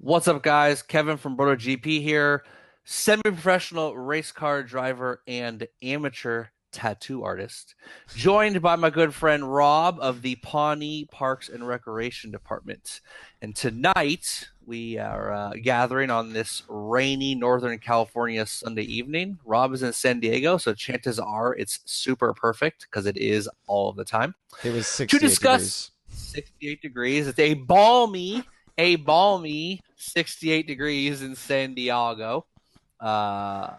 What's up, guys? Kevin from BrotoGP here, semi-professional race car driver and amateur tattoo artist, joined by my good friend Rob of the Pawnee Parks and Recreation Department. And tonight we are gathering on this rainy Northern California Sunday evening. Rob is in San Diego, so chances are it's super perfect because it is all of the time. It was To 68 discuss degrees. 68 degrees, it's a balmy 68 degrees in San Diego, uh,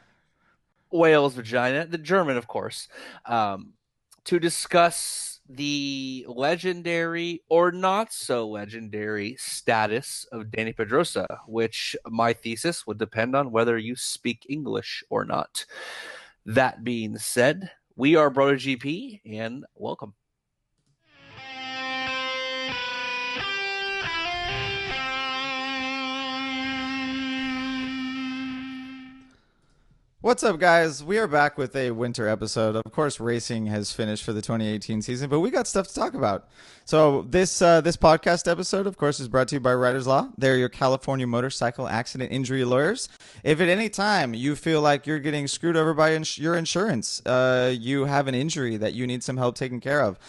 Wales, vagina, the German, of course, to discuss the legendary or not so legendary status of Dani Pedrosa, which my thesis would depend on whether you speak English or not. That being said, we are BrotoGP, and welcome. What's up, guys? We are back with a winter episode. Of course, racing has finished for the 2018 season, but we got stuff to talk about. So this podcast episode, of course, is brought to you by Riders Law. They're your California motorcycle accident injury lawyers. If at any time you feel like you're getting screwed over by your insurance, you have an injury that you need some help taken care of,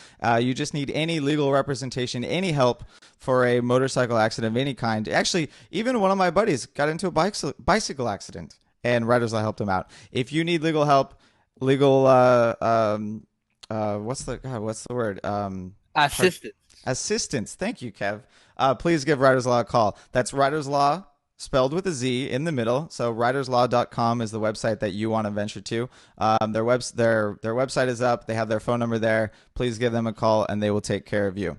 you just need any legal representation, any help for a motorcycle accident of any kind. Actually, even one of my buddies got into a bicycle accident, and Riders Law helped him out. If you need legal help, legal what's the word? Assistant. Assistance. Thank you, Kev. Please give Riders Law a call. That's Riders Law spelled with a Z in the middle. So riderslaw.com is the website that you want to venture to. Their website is up. They have their phone number there. Please give them a call and they will take care of you.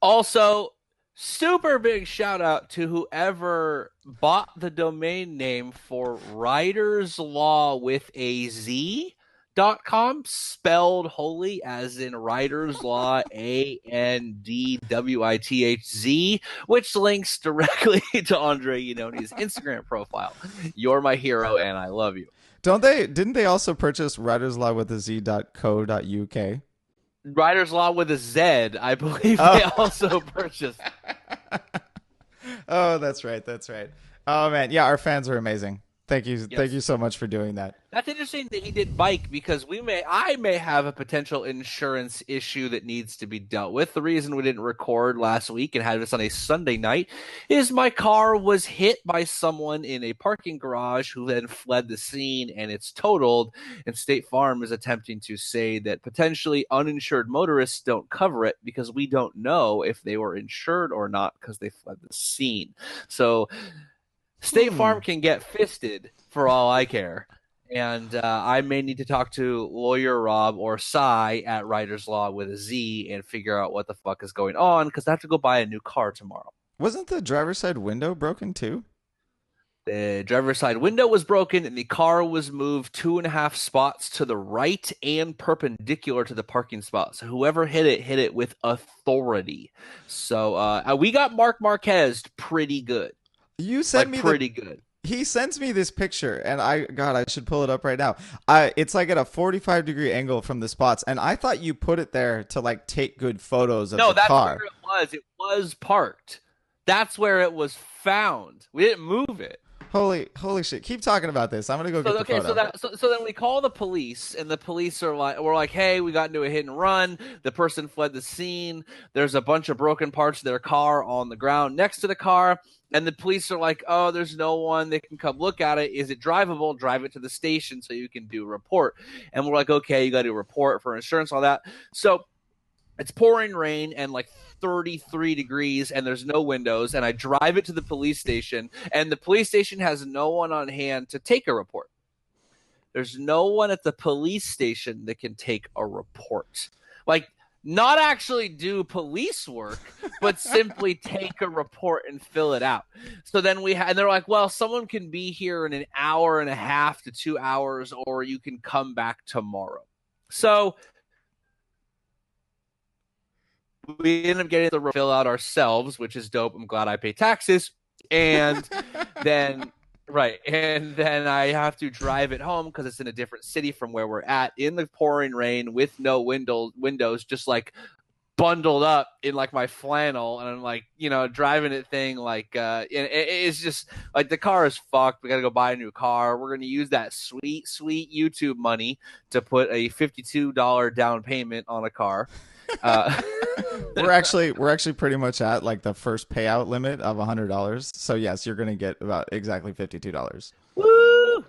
Also, super big shout out to whoever bought the domain name for Writers Law with a Z.com, spelled wholly as in Writers Law ANDWITHZ, which links directly to Andre Iannone's Instagram profile. You're my hero and I love you. Didn't they also purchase Riders Law with a Z.co.uk? Writers Law with a Z, I believe they Oh. also purchased. Oh, that's right. That's right. Oh man, yeah, our fans are amazing. Thank you, thank you Yes. so much for doing that. That's interesting that he did bike because I may have a potential insurance issue that needs to be dealt with. The reason we didn't record last week and had this on a Sunday night is my car was hit by someone in a parking garage who then fled the scene and it's totaled. And State Farm is attempting to say that potentially uninsured motorists don't cover it because we don't know if they were insured or not because they fled the scene. So State Farm can get fisted for all I care. And I may need to talk to lawyer Rob or Cy at Writers Law with a Z and figure out what the fuck is going on because I have to go buy a new car tomorrow. Wasn't the driver's side window broken too? The driver's side window was broken and the car was moved 2.5 spots to the right and perpendicular to the parking spot. So whoever hit it with authority. So we got Mark Marquez pretty good. You sent me Pretty good. He sends me this picture, and I should pull it up right now. It's like at a 45-degree angle from the spots, and I thought you put it there to like take good photos of No, the that's where car. it was. It was parked. That's where it was found. We didn't move it. Holy shit! Keep talking about this. I'm gonna go get the Okay, photo. so then we call the police, and the police we're like, hey, we got into a hit and run. The person fled the scene. There's a bunch of broken parts of their car on the ground next to the car, and the police are like, oh, there's no one. They can come look at it. Is it drivable? Drive it to the station so you can do a report. And we're like, okay, you got to do a report for insurance, all that. So it's pouring rain and like 33 degrees and there's no windows, and I drive it to the police station and the police station has no one on hand to take a report. There's no one at the police station that can take a report, like not actually do police work but simply take a report and fill it out. So then and they're like, well, someone can be here in an hour and a half to 2 hours, or you can come back tomorrow. So we end up getting to fill out ourselves, which is dope. I'm glad I pay taxes. And then I have to drive it home because it's in a different city from where we're at in the pouring rain with no windows, just like bundled up in like my flannel, and I'm like, driving it thing like, it's just like the car is fucked. We got to go buy a new car. We're going to use that sweet YouTube money to put a $52 down payment on a car. We're actually pretty much at like the first payout limit of $100. So yes, you're going to get about exactly $52. Woo!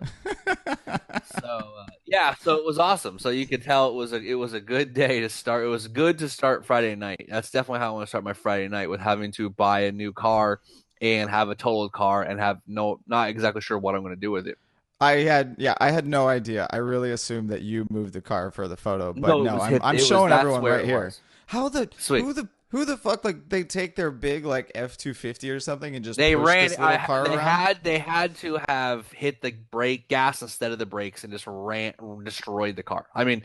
So it was awesome. So you could tell it was a good day to start. It was good to start Friday night. That's definitely how I want to start my Friday night, with having to buy a new car and have a totaled car and have not exactly sure what I'm going to do with it. I had no idea. I really assumed that you moved the car for the photo, but No, it no, was I'm it was showing that's everyone where right it here. was. How the Sweet. who the fuck, like, they take their big like F-250 or something and just They push ran. this little car around? They had to have hit the brake gas instead of the brakes and just destroyed the car. I mean,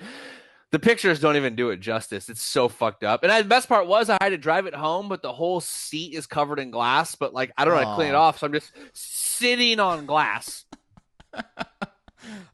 the pictures don't even do it justice. It's so fucked up. And the best part was I had to drive it home, but the whole seat is covered in glass. But like, I don't know how to clean it off, so I'm just sitting on glass.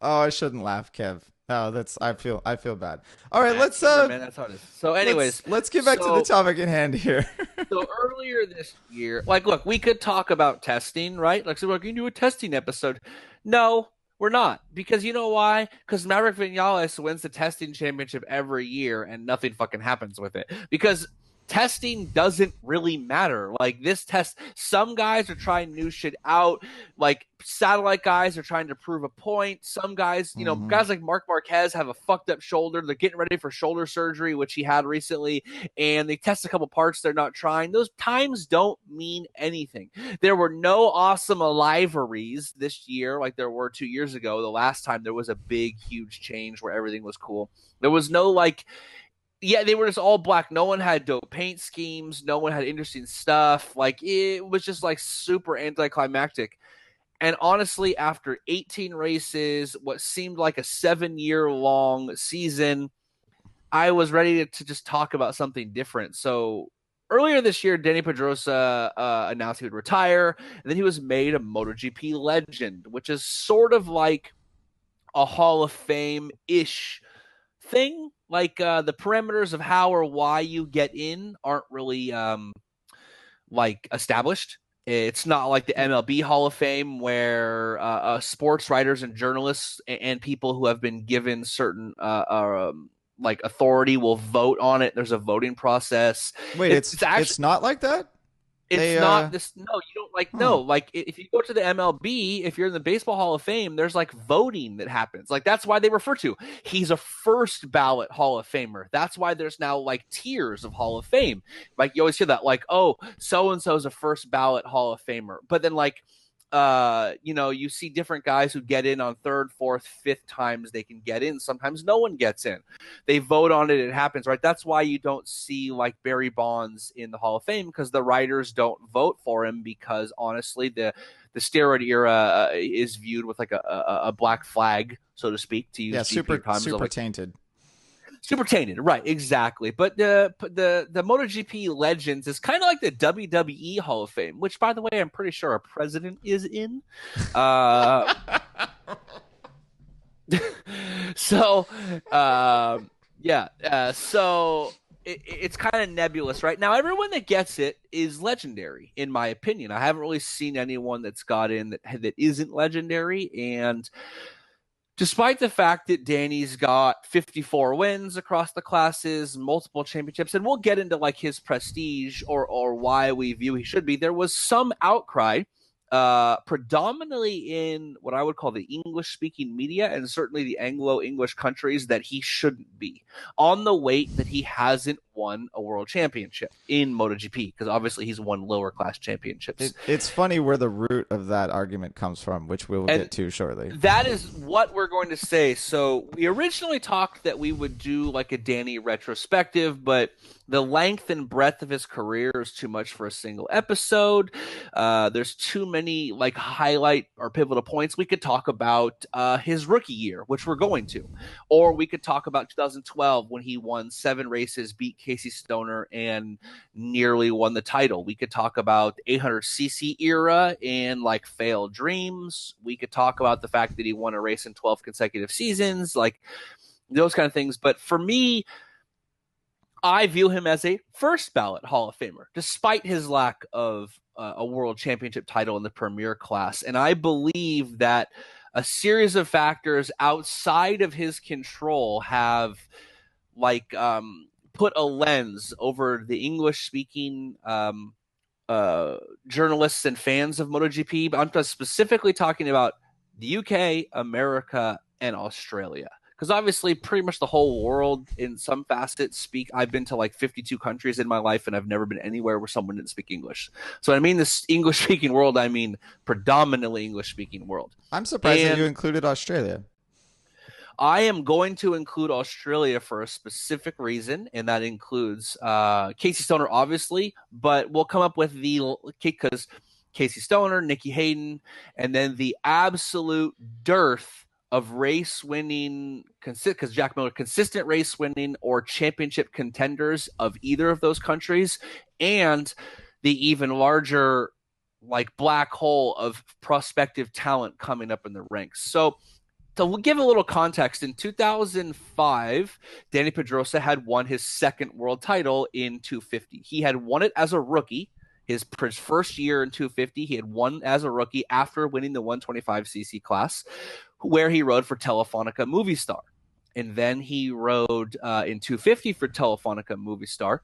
Oh, I shouldn't laugh, Kev. No, I feel bad. All right, let's man, that's how it is. So, anyways, let's get back to the topic at hand here. So earlier this year, like, look, we could talk about testing, right? Like, so we're going to do a testing episode. No, we're not, because you know why? Because Maverick Vinales wins the testing championship every year, and nothing fucking happens with it. Because testing doesn't really matter. Like, this test, some guys are trying new shit out. Like, satellite guys are trying to prove a point. Some guys, guys like Marc Marquez have a fucked up shoulder. They're getting ready for shoulder surgery, which he had recently, and they test a couple parts they're not trying. Those times don't mean anything. There were no awesome liveries this year like there were 2 years ago. The last time there was a big, huge change where everything was cool. There was no, like, they were just all black. No one had dope paint schemes. No one had interesting stuff. Like, it was just like super anticlimactic. And honestly, after 18 races, what seemed like a 7-year long season, I was ready to just talk about something different. So earlier this year, Dani Pedrosa announced he would retire, and then he was made a MotoGP legend, which is sort of like a Hall of Fame-ish thing. Like, the parameters of how or why you get in aren't really like established. It's not like the MLB Hall of Fame where sports writers and journalists and people who have been given certain like authority will vote on it. There's a voting process. Wait, it's not like that? It's not this. No, you don't like. No, like, if you go to the MLB, if you're in the Baseball Hall of Fame, there's like voting that happens. Like, that's why they refer to he's a first ballot Hall of Famer. That's why there's now like tiers of Hall of Fame. Like, you always hear that, like, oh, so and so is a first ballot Hall of Famer, but then like, you see different guys who get in on third, fourth, fifth times they can get in. Sometimes no one gets in. They vote on it. It happens, right? That's why you don't see like Barry Bonds in the Hall of Fame, because the writers don't vote for him, because honestly, the steroid era is viewed with like a black flag, so to speak, to use super like, tainted. Super tainted, right? Exactly. But the MotoGP Legends is kind of like the WWE Hall of Fame, which, by the way, I'm pretty sure our president is in. So it's kind of nebulous right now. Everyone that gets it is legendary, in my opinion. I haven't really seen anyone that's got in that isn't legendary, and despite the fact that Danny's got 54 wins across the classes, multiple championships, and we'll get into like his prestige or why we view he should be, there was some outcry, predominantly in what I would call the English-speaking media and certainly the Anglo-English countries, that he shouldn't be, on the weight that he hasn't won a world championship in MotoGP, because obviously he's won lower class championships. It's funny where the root of that argument comes from, which we will get to shortly. That is what we're going to say. So we originally talked that we would do like a Danny retrospective, but the length and breadth of his career is too much for a single episode. There's too many like highlight or pivotal points. We could talk about his rookie year, which we're going to, or we could talk about 2012 when he won 7 races, beat Casey Stoner, and nearly won the title. We could talk about 800cc era and like failed dreams. We could talk about the fact that he won a race in 12 consecutive seasons, like those kind of things. But for me, I view him as a first ballot Hall of Famer, despite his lack of a world championship title in the premier class. And I believe that a series of factors outside of his control have like put a lens over the English speaking uh, journalists and fans of MotoGP. But I'm specifically talking about the UK, America, and Australia. Because obviously, pretty much the whole world in some facets speak. I've been to like 52 countries in my life, and I've never been anywhere where someone didn't speak English. So, I mean, this English speaking world, I mean, predominantly English speaking world. I'm surprised that you And included Australia. I am going to include Australia for a specific reason, and that includes Casey Stoner, obviously, but we'll come up with the because Casey Stoner, Nicky Hayden, and then the absolute dearth of race winning, because Jack Miller, consistent race winning or championship contenders of either of those countries, and the even larger like black hole of prospective talent coming up in the ranks. So to give a little context, in 2005, Dani Pedrosa had won his second world title in 250. He had won it as a rookie. His first year in 250, he had won as a rookie after winning the 125cc class, where he rode for Telefonica Movistar. And then he rode in 250 for Telefonica Movistar.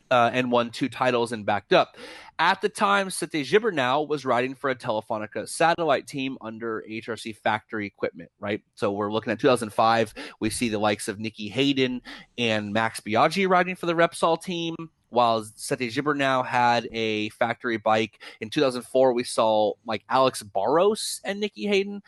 And won 2 titles and backed up. At the time, Sete Gibernau was riding for a Telefonica satellite team under HRC factory equipment, right? So we're looking at 2005. We see the likes of Nicky Hayden and Max Biaggi riding for the Repsol team, while Sete Gibernau had a factory bike. In 2004, we saw like Alex Barros and Nicky Hayden.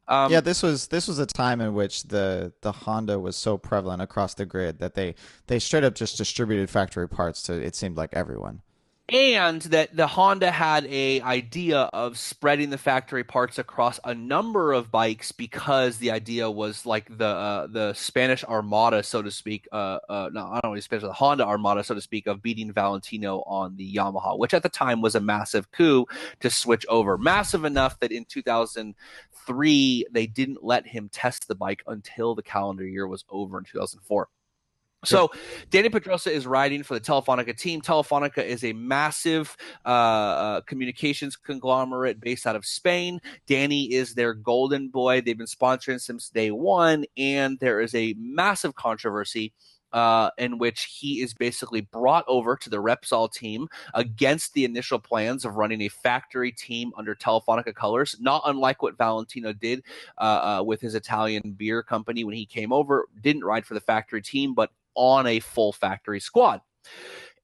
Yeah, this was a time in which the Honda was so prevalent across the grid that they straight up just distributed factory parts to, it seemed like, everyone. And that the Honda had a idea of spreading the factory parts across a number of bikes, because the idea was like the Spanish Armada, so to speak. No, I don't know, Spanish, the Honda Armada, so to speak, of beating Valentino on the Yamaha, which at the time was a massive coup to switch over. Massive enough that in 2003 they didn't let him test the bike until the calendar year was over in 2004. So Dani Pedrosa is riding for the Telefonica team. Telefonica is a massive communications conglomerate based out of Spain. Danny is their golden boy. They've been sponsoring since day one, and there is a massive controversy in which he is basically brought over to the Repsol team against the initial plans of running a factory team under Telefonica colors, not unlike what Valentino did with his Italian beer company when he came over. Didn't ride for the factory team, but on a full factory squad.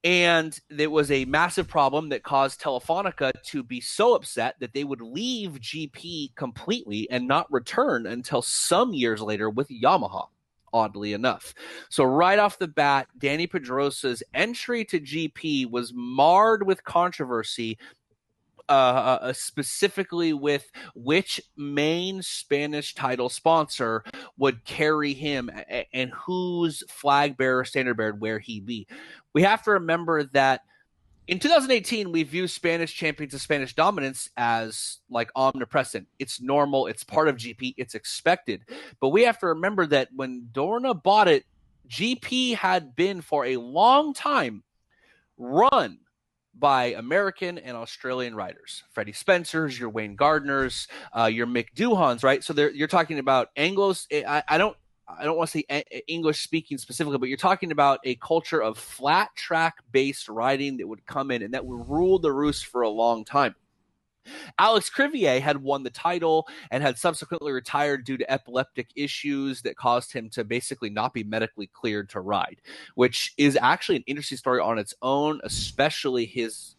And there was a massive problem that caused Telefonica to be so upset that they would leave GP completely and not return until some years later with Yamaha, oddly enough. So right off the bat, Dani Pedrosa's entry to GP was marred with controversy, specifically with which main Spanish title sponsor would carry him and whose flag bearer, standard bearer, where he be. We have to remember that in 2018, we view Spanish champions of Spanish dominance as like omnipresent. It's normal. It's part of GP. It's expected. But we have to remember that when Dorna bought it, GP had been for a long time run by American and Australian riders. Freddie Spencer's, your Wayne Gardner's, your Mick Doohan's, right? So you're talking about Anglos. I don't want to say English speaking specifically, but you're talking about a culture of flat track based riding that would come in and that would rule the roost for a long time. Alex Crivier had won the title and had subsequently retired due to epileptic issues that caused him to basically not be medically cleared to ride, which is actually an interesting story on its own, especially his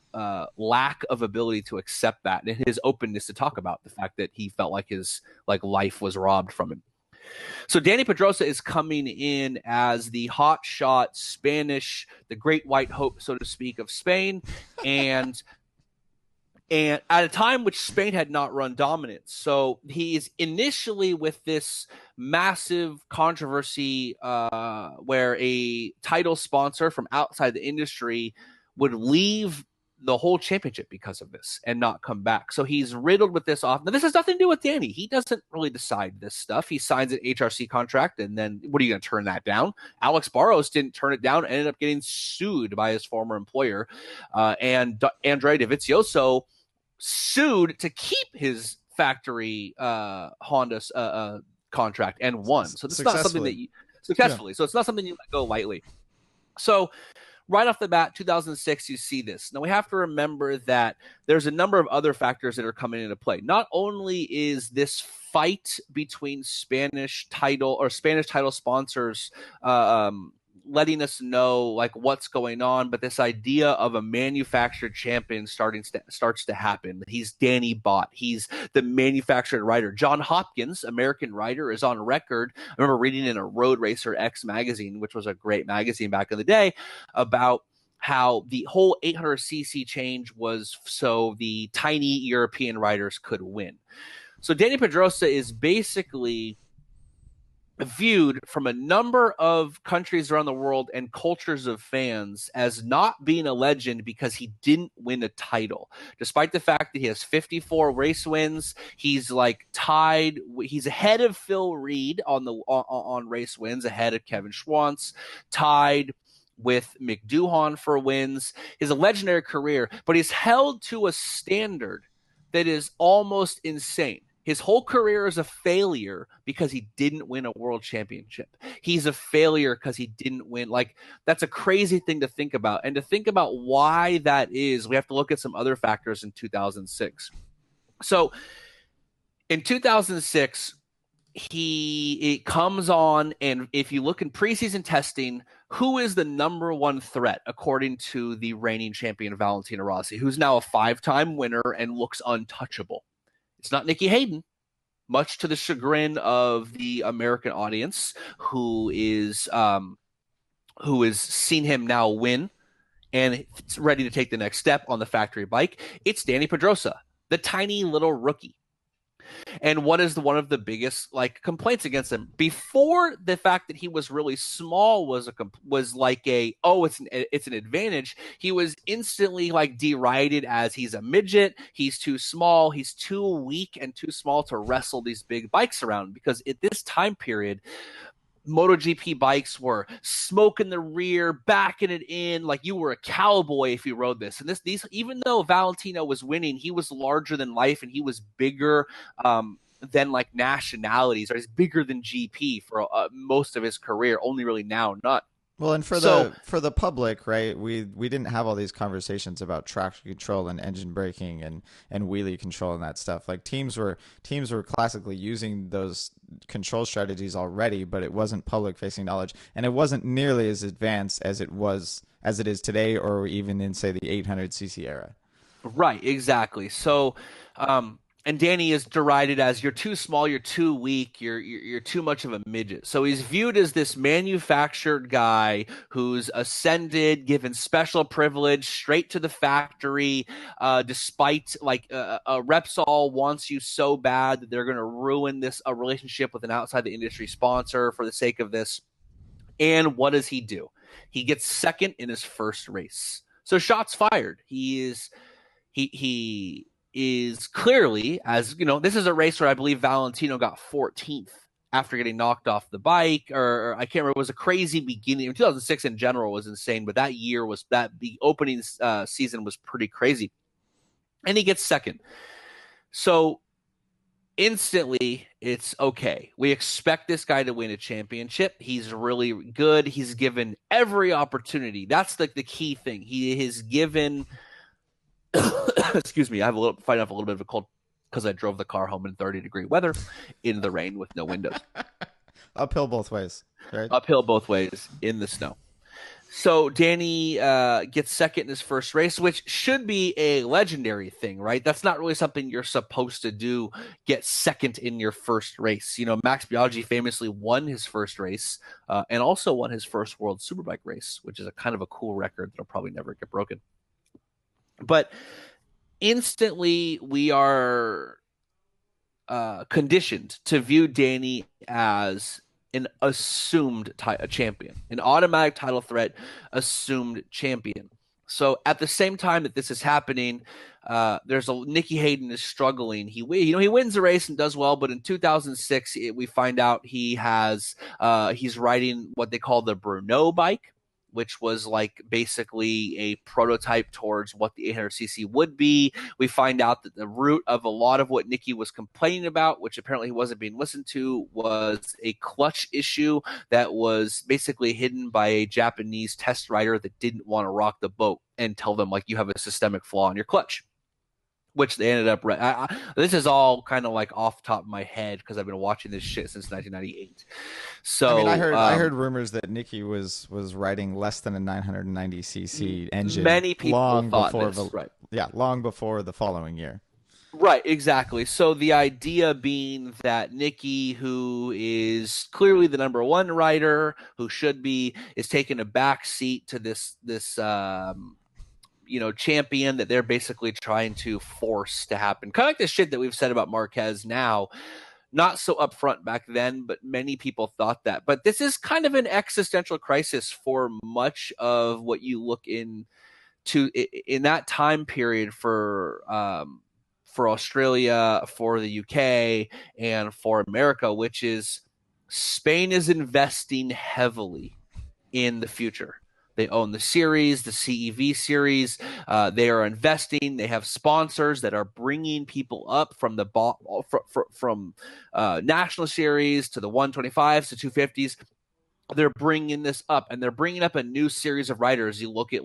lack of ability to accept that and his openness to talk about the fact that he felt like his life was robbed from him. So Dani Pedrosa is coming in as the hot shot Spanish, the great white hope, so to speak, of Spain, and at a time which Spain had not run dominance. So he is initially with this massive controversy where a title sponsor from outside the industry would leave the whole championship because of this and not come back. So he's riddled with this off. Now, this has nothing to do with Danny. He doesn't really decide this stuff. He signs an HRC contract, and then what are you going to turn that down? Alex Barros didn't turn it down, ended up getting sued by his former employer. And Andrea Dovizioso sued to keep his factory Honda contract and won. So this is not something that you successfully. Yeah. So it's not something you let go lightly. So right off the bat, 2006, you see this. Now, we have to remember that there's a number of other factors that are coming into play. Not only is this fight between Spanish title sponsors letting us know like what's going on, but this idea of a manufactured champion starts to happen. He's Danny Bott. He's the manufactured rider. John Hopkins, American rider, is on record. I remember reading in a Road Racer X magazine, which was a great magazine back in the day, about how the whole 800cc change was so the tiny European riders could win. So Dani Pedrosa is basically viewed from a number of countries around the world and cultures of fans as not being a legend because he didn't win a title. Despite the fact that he has 54 race wins, he's like tied. He's ahead of Phil Reed on race wins, ahead of Kevin Schwantz, tied with Mick Doohan for wins. He has a legendary career, but he's held to a standard that is almost insane. His whole career is a failure because he didn't win a world championship. He's a failure because he didn't win. Like, that's a crazy thing to think about. And to think about why that is, we have to look at some other factors in 2006. So in 2006, it comes on, and if you look in preseason testing, who is the number one threat according to the reigning champion Valentino Rossi, who's now a 5-time winner and looks untouchable? It's not Nicky Hayden, much to the chagrin of the American audience, who is seen him now win and it's ready to take the next step on the factory bike. It's Dani Pedrosa, the tiny little rookie. And what is one of the biggest complaints against him before the fact that he was really small was it's an advantage. He was instantly derided as he's a midget. He's too small. He's too weak and too small to wrestle these big bikes around, because at this time period, MotoGP bikes were smoke in the rear, backing it in like you were a cowboy if you rode this. And these, even though Valentino was winning, he was larger than life and he was bigger than nationalities, or he's bigger than GP for most of his career. Only really now not. Well, and for the public, right? We didn't have all these conversations about traction control and engine braking and wheelie control and that stuff. Teams were classically using those control strategies already, but it wasn't public facing knowledge, and it wasn't nearly as advanced as it is today, or even in say the 800cc era. Right, exactly. So and Danny is derided as, you're too small, you're too weak, you're too much of a midget. So he's viewed as this manufactured guy who's ascended, given special privilege, straight to the factory, despite Repsol wants you so bad that they're going to ruin a relationship with an outside the industry sponsor for the sake of this. And what does he do? He gets second in his first race. So shots fired. He is clearly, as you know, this is a race where I believe Valentino got 14th after getting knocked off the bike, or I can't remember. It was a crazy beginning. 2006 in general was insane, but that year the opening season was pretty crazy. And he gets second. So instantly it's okay. We expect this guy to win a championship. He's really good. He's given every opportunity. That's the key thing. He is given excuse me, I have fighting off a little bit of a cold because I drove the car home in 30-degree weather in the rain with no windows. Uphill both ways, right? Uphill both ways in the snow. So Danny gets second in his first race, which should be a legendary thing, right? That's not really something you're supposed to do, get second in your first race. You know, Max Biaggi famously won his first race and also won his first World Superbike race, which is a kind of a cool record that'll probably never get broken. But instantly we are conditioned to view Danny as an assumed champion, an automatic title threat, assumed champion. So at the same time that this is happening, Nicky Hayden is struggling. He wins the race and does well, but in 2006 we find out he's riding what they call the Bruno bike, which was like basically a prototype towards what the 800cc would be. We find out that the root of a lot of what Nicky was complaining about, which apparently he wasn't being listened to, was a clutch issue that was basically hidden by a Japanese test rider that didn't want to rock the boat and tell them like you have a systemic flaw in your clutch, which they ended up. This is all kind of like off the top of my head because I've been watching this shit since 1998. I mean, So I heard rumors that Nicky was riding less than a 990cc engine many people long thought before this, right? Yeah, long before the following year. Right, exactly. So the idea being that Nicky, who is clearly the number one rider, who should be, is taking a back seat to this champion that they're basically trying to force to happen. Kind of like the shit that we've said about Marquez now. Not so upfront back then, but many people thought that. But this is kind of an existential crisis for much of what you look into in that time period for Australia, for the UK, and for America, which is Spain is investing heavily in the future. They own the series, the CEV series. They are investing. They have sponsors that are bringing people up from the from national series to the 125s to 250s. They're bringing this up, and they're bringing up a new series of riders. You look at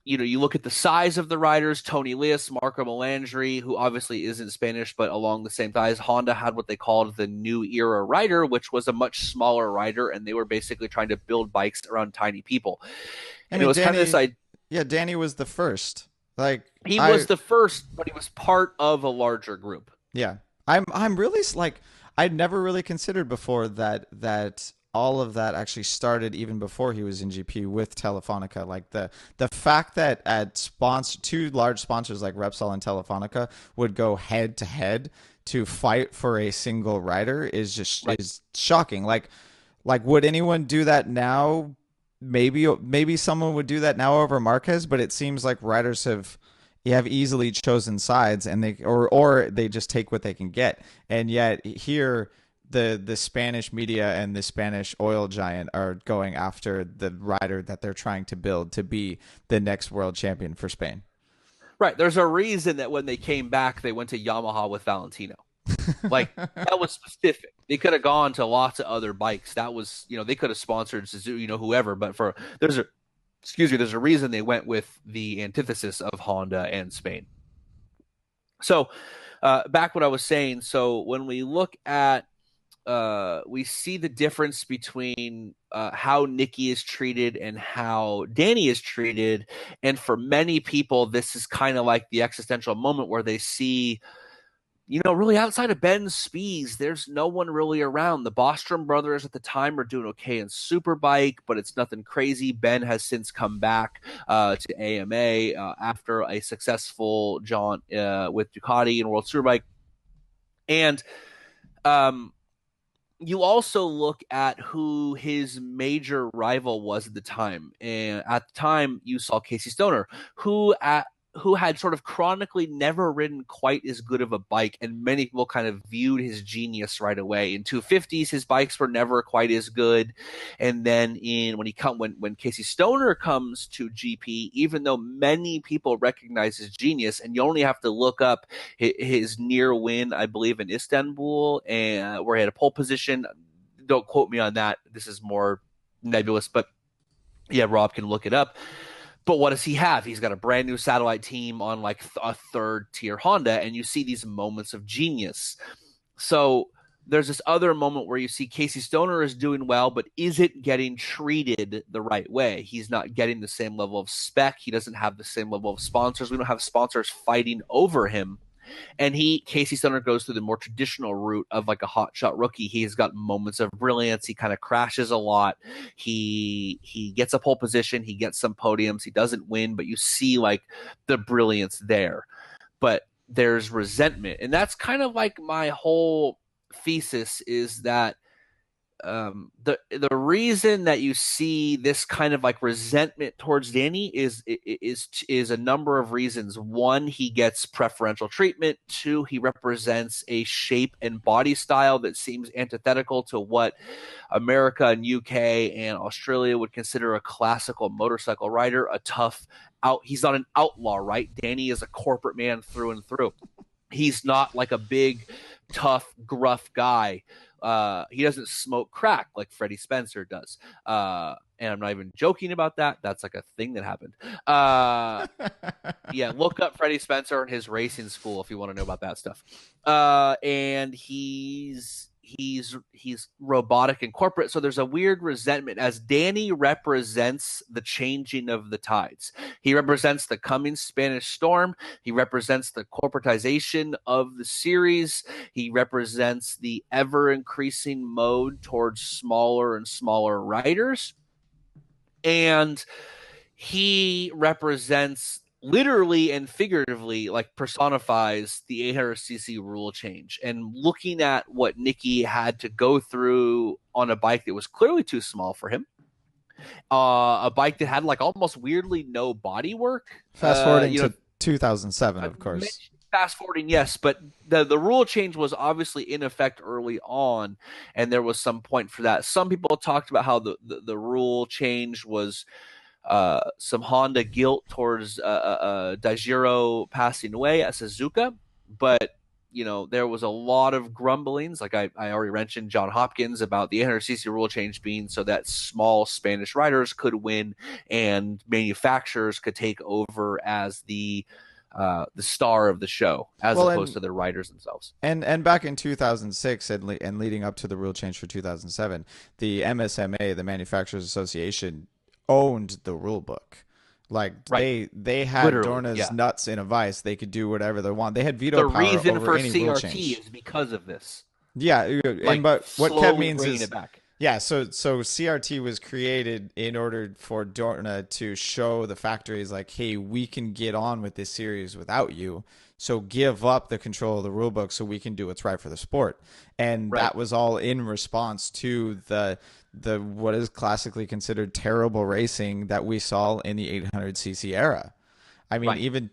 you look at the size of the riders, Tony Lias, Marco Melandri, who obviously isn't Spanish, but along the same size. Honda had what they called the New Era rider, which was a much smaller rider, and they were basically trying to build bikes around tiny people. And it was kind of this idea. Yeah, Dani was the first. Like He was the first, but he was part of a larger group. Yeah, I'm really like I'd never really considered before that all of that actually started even before he was in GP with Telefonica. Like the fact that two large sponsors like Repsol and Telefonica would go head to head to fight for a single rider is just is shocking. Like would anyone do that now? Maybe someone would do that now over Marquez, but it seems like riders have easily chosen sides, and or they just take what they can get. And yet here the Spanish media and the Spanish oil giant are going after the rider that they're trying to build to be the next world champion for Spain. Right. There's a reason that when they came back, they went to Yamaha with Valentino. Like that was specific. They could have gone to lots of other bikes. That was, they could have sponsored Suzuki, whoever. But there's a reason they went with the antithesis of Honda and Spain. So back what I was saying. So when we look at, we see the difference between how Nicky is treated and how Dani is treated. And for many people, this is kind of like the existential moment where they see, really outside of Ben Spies, there's no one really around. The Bostrom brothers at the time are doing okay in Superbike, but it's nothing crazy. Ben has since come back to AMA after a successful jaunt with Ducati in World Superbike. And you also look at who his major rival was at the time. And at the time, you saw Casey Stoner, who had sort of chronically never ridden quite as good of a bike, and many people kind of viewed his genius right away. In 250s, his bikes were never quite as good, and then when Casey Stoner comes to GP, even though many people recognize his genius, and you only have to look up his near win, I believe, in Istanbul, and where he had a pole position. Don't quote me on that. This is more nebulous, but yeah, Rob can look it up. But what does he have? He's got a brand new satellite team on like a third tier Honda, and you see these moments of genius. So there's this other moment where you see Casey Stoner is doing well, but isn't getting treated the right way. He's not getting the same level of spec. He doesn't have the same level of sponsors. We don't have sponsors fighting over him. And Casey Stoner goes through the more traditional route of like a hotshot rookie. He's got moments of brilliance. He kind of crashes a lot. He gets a pole position. He gets some podiums. He doesn't win, but you see like the brilliance there. But there's resentment. And that's kind of like my whole thesis is that the reason that you see this kind of like resentment towards Danny is a number of reasons. One, he gets preferential treatment. Two, he represents a shape and body style that seems antithetical to what America and UK and Australia would consider a classical motorcycle rider, a tough out. He's not an outlaw, right? Danny is a corporate man through and through. He's not like a big, tough, gruff guy. He doesn't smoke crack like Freddie Spencer does. And I'm not even joking about that. That's like a thing that happened. Yeah, look up Freddie Spencer and his racing school if you want to know about that stuff. And he's robotic and corporate, so there's a weird resentment as Danny represents the changing of the tides. He represents the coming Spanish storm. He represents the corporatization of the series. He represents the ever increasing mode towards smaller and smaller riders, and he represents literally and figuratively, like personifies the 800cc rule change. And looking at what Nicky had to go through on a bike that was clearly too small for him, a bike that had like almost weirdly no body work. Fast forwarding to 2007, of course. Fast forwarding, yes, but the rule change was obviously in effect early on, and there was some point for that. Some people talked about how the rule change was some Honda guilt towards Daijiro passing away at Suzuka, but there was a lot of grumblings. Like I already mentioned, John Hopkins about the 800cc rule change being so that small Spanish riders could win and manufacturers could take over as the star of the show as opposed to the riders themselves. And back in 2006 and leading up to the rule change for 2007, the MSMA, the Manufacturers Association, owned the rule book. Like right. they had literally, Dorna's nuts in a vice. They could do whatever they want. They had veto power over any rule change. The reason for CRT is because of this. Yeah, but what Kev means is so CRT was created in order for Dorna to show the factories like, hey, we can get on with this series without you. So give up the control of the rule book so we can do what's right for the sport. And that was all in response to the what is classically considered terrible racing that we saw in the 800cc era. I mean,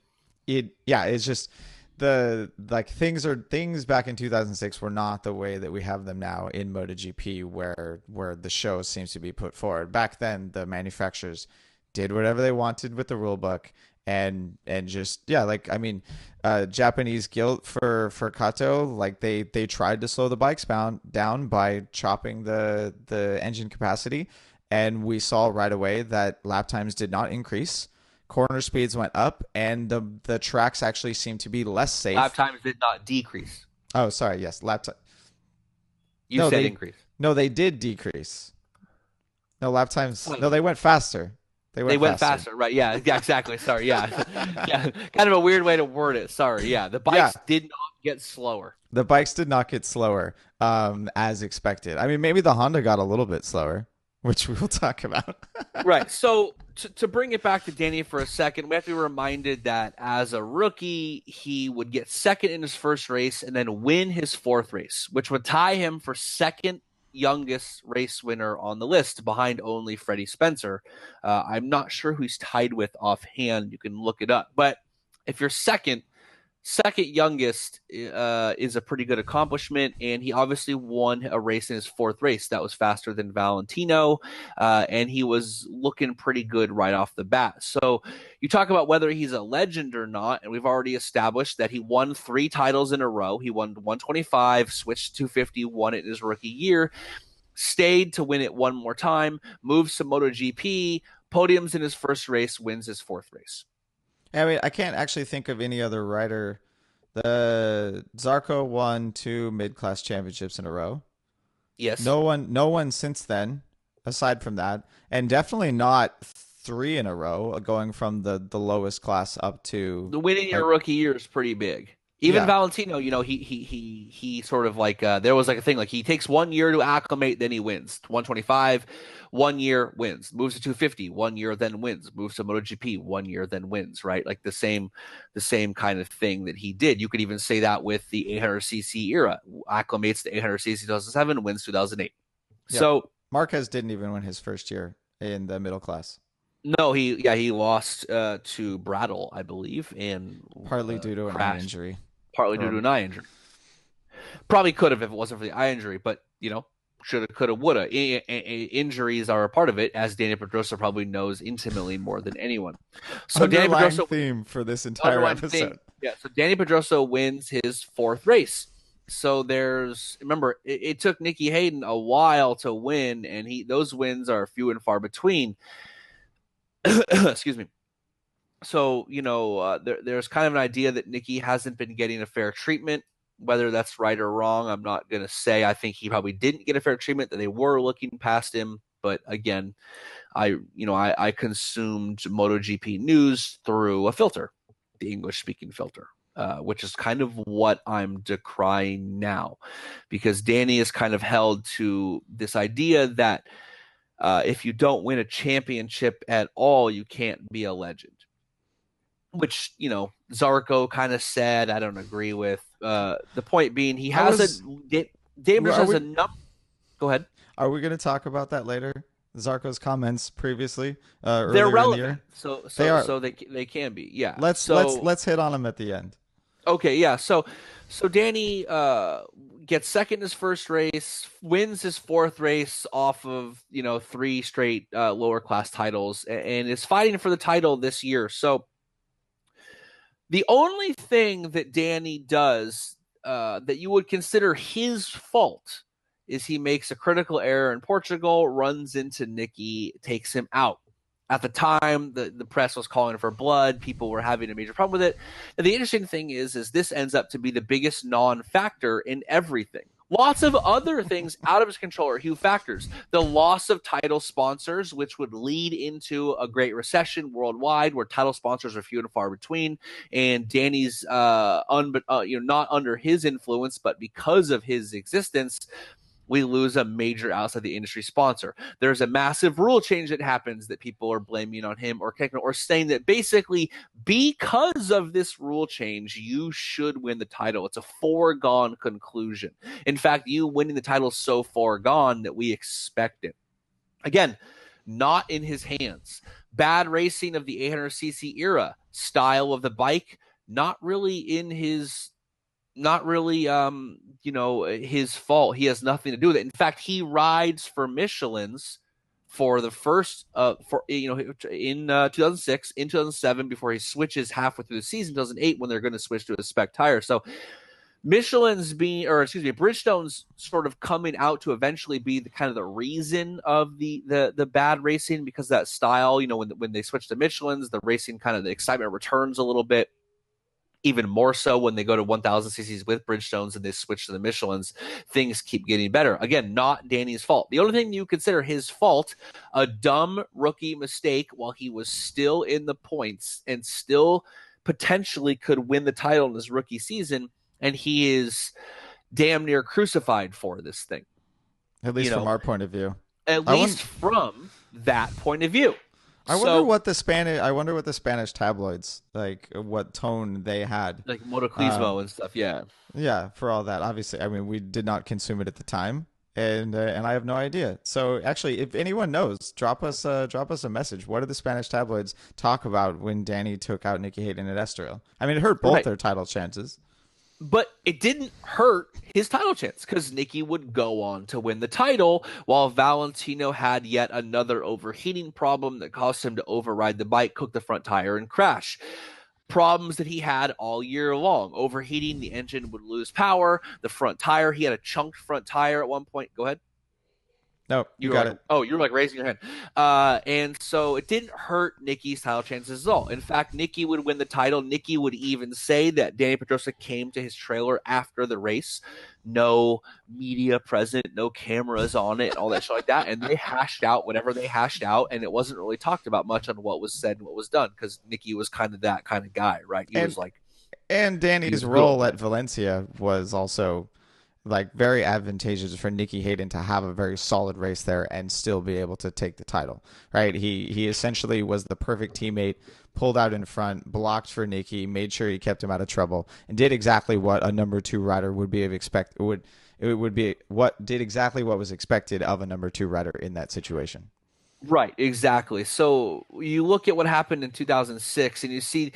it's just things back in 2006 were not the way that we have them now in MotoGP, where the show seems to be put forward. Back then, the manufacturers did whatever they wanted with the rule book. And just Japanese guilt for Kato, like they tried to slow the bikes down by chopping the engine capacity, and we saw right away that lap times did not increase, corner speeds went up, and the tracks actually seemed to be less safe. Lap times did not decrease. Oh, sorry, yes, lap time. You said increase. No, they did decrease. No, lap times. No, they went faster. They went faster, right? Yeah, exactly. Sorry, yeah, kind of a weird way to word it. Sorry, yeah. The bikes did not get slower. The bikes did not get slower, as expected. I mean, maybe the Honda got a little bit slower, which we will talk about. Right. So to bring it back to Danny for a second, we have to be reminded that as a rookie, he would get second in his first race and then win his fourth race, which would tie him for second youngest race winner on the list behind only Freddie Spencer. I'm not sure who he's tied with offhand. You can look it up. But if you're second youngest is a pretty good accomplishment, and he obviously won a race in his fourth race. That was faster than Valentino, and he was looking pretty good right off the bat. So you talk about whether he's a legend or not, and we've already established that he won 3 titles in a row. He won 125, switched to 250, won it in his rookie year, stayed to win it one more time, moves to MotoGP, podiums in his first race, wins his fourth race. I mean, I can't actually think of any other rider. The Zarco won 2 mid-class championships in a row. Yes. No one since then, aside from that, and definitely not 3 in a row, going from the lowest class up to the winning your rookie year is pretty big. Even Valentino, he sort of like there was like a thing like he takes 1 year to acclimate, then he wins 125, 1 year wins, moves to 250, 1 year then wins, moves to MotoGP, 1 year then wins, right? Like the same kind of thing that he did. You could even say that with the 800cc era, acclimates to 800cc 2007, wins 2008. Yep. So Marquez didn't even win his first year in the middle class, no, he lost to Brattle, I believe, and partly due to an eye crashed, injury. partly due Or to an eye injury. Probably could have if it wasn't for the eye injury, but shoulda, coulda, woulda. Injuries are a part of it, as Dani Pedrosa probably knows intimately more than anyone. So Dani underlying Pedrosa, theme for this entire underlying episode. thing, yeah. So Dani Pedrosa wins his fourth race. So remember, it took Nicky Hayden a while to win, and those wins are few and far between. Excuse me. So there's kind of an idea that Nicky hasn't been getting a fair treatment. Whether that's right or wrong, I'm not going to say. I think he probably didn't get a fair treatment, that they were looking past him. But again, I consumed MotoGP news through a filter, the English speaking filter, which is kind of what I'm decrying now, because Danny is kind of held to this idea that if you don't win a championship at all, you can't be a legend. Which Zarco kind of said. I don't agree with. The point being, he I has was. Damage Are has we? a number. Go ahead. Are we going to talk about that later? Zarco's comments previously, They're earlier in the relevant, year. so They so are. so they can be. Yeah. Let's let's hit on them at the end. Okay, yeah. So Danny gets second in his first race, wins his fourth race off of three straight lower class titles, and is fighting for the title this year. So the only thing that Danny does that you would consider his fault is he makes a critical error in Portugal, runs into Nicky, takes him out. At the time, the press was calling for blood. People were having a major problem with it. And the interesting thing is this ends up to be the biggest non-factor in everything. Lots of other things out of his control are huge factors. The loss of title sponsors, which would lead into a great recession worldwide, where title sponsors are few and far between. And Danny's, not under his influence, but because of his existence, we lose a major outside the industry sponsor. There's a massive rule change that happens that people are blaming on him or saying that basically because of this rule change, you should win the title. It's a foregone conclusion. In fact, you winning the title is so foregone that we expect it. Again, not in his hands. Bad racing of the 800cc era, style of the bike, not really his fault. He has nothing to do with it. In fact, he rides for Michelin's for the first in 2006, in 2007, before he switches halfway through the season, 2008, when they're going to switch to a spec tire. So Bridgestone's sort of coming out to eventually be the kind of the reason of the bad racing, because that style, when they switch to Michelin's, the racing kind of the excitement returns a little bit. Even more so when they go to 1000 cc's with Bridgestones and they switch to the Michelin's, things keep getting better. Again, not Danny's fault. The only thing you consider his fault, a dumb rookie mistake while he was still in the points and still potentially could win the title in his rookie season, and he is damn near crucified for this thing. At least from our point of view. At least from that point of view. I wonder what the Spanish tabloids, like what tone they had, like Motoclismo and stuff. Yeah, for all that. Obviously, I mean, we did not consume it at the time, and I have no idea. So actually, if anyone knows, drop us a message. What did the Spanish tabloids talk about when Danny took out Nicky Hayden at Estoril? I mean, it hurt both their title chances. But it didn't hurt his title chance, because Nicky would go on to win the title, while Valentino had yet another overheating problem that caused him to override the bike, cook the front tire, and crash. Problems that he had all year long. Overheating, the engine would lose power. The front tire, he had a chunked front tire at one point. Go ahead. No, you got it. Oh, you're like raising your hand. And so it didn't hurt Nicky's title chances at all. In fact, Nicky would win the title. Nicky would even say that Dani Pedrosa came to his trailer after the race. No media present, no cameras on it, all that shit like that. And they hashed out whatever they hashed out, and it wasn't really talked about much on what was said and what was done, because Nicky was kind of that kind of guy, right? He was like... And Danny's role at Valencia was also like very advantageous for Nicky Hayden to have a very solid race there and still be able to take the title, right? He essentially was the perfect teammate, pulled out in front, blocked for Nicky, made sure he kept him out of trouble, and did exactly what a number two rider would be of expect would it would be what did exactly what was expected of a number two rider in that situation. Right, exactly. So you look at what happened in 2006 and you see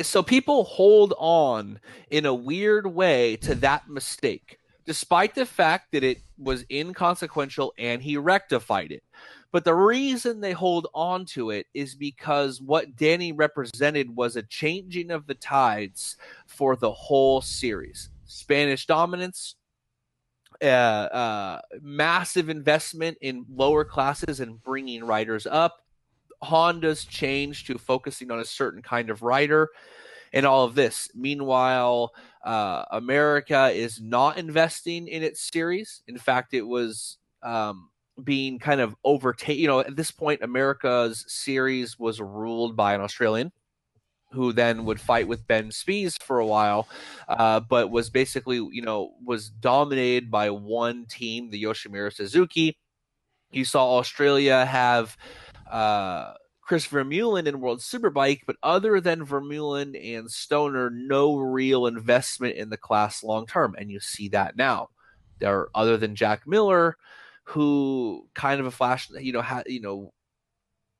so people hold on in a weird way to that mistake, despite the fact that it was inconsequential and he rectified it. But the reason they hold on to it is because what Danny represented was a changing of the tides for the whole series. Spanish dominance, massive investment in lower classes and bringing riders up. Honda's change to focusing on a certain kind of rider and all of this. Meanwhile, America is not investing in its series. In fact, it was being kind of overtaken. At this point, America's series was ruled by an Australian who then would fight with Ben Spies for a while, but was basically, was dominated by one team, the Yoshimura Suzuki. You saw Australia have Chris Vermeulen in World Superbike, but other than Vermeulen and Stoner, no real investment in the class long term, and you see that now. There, other than Jack Miller, who kind of a flash,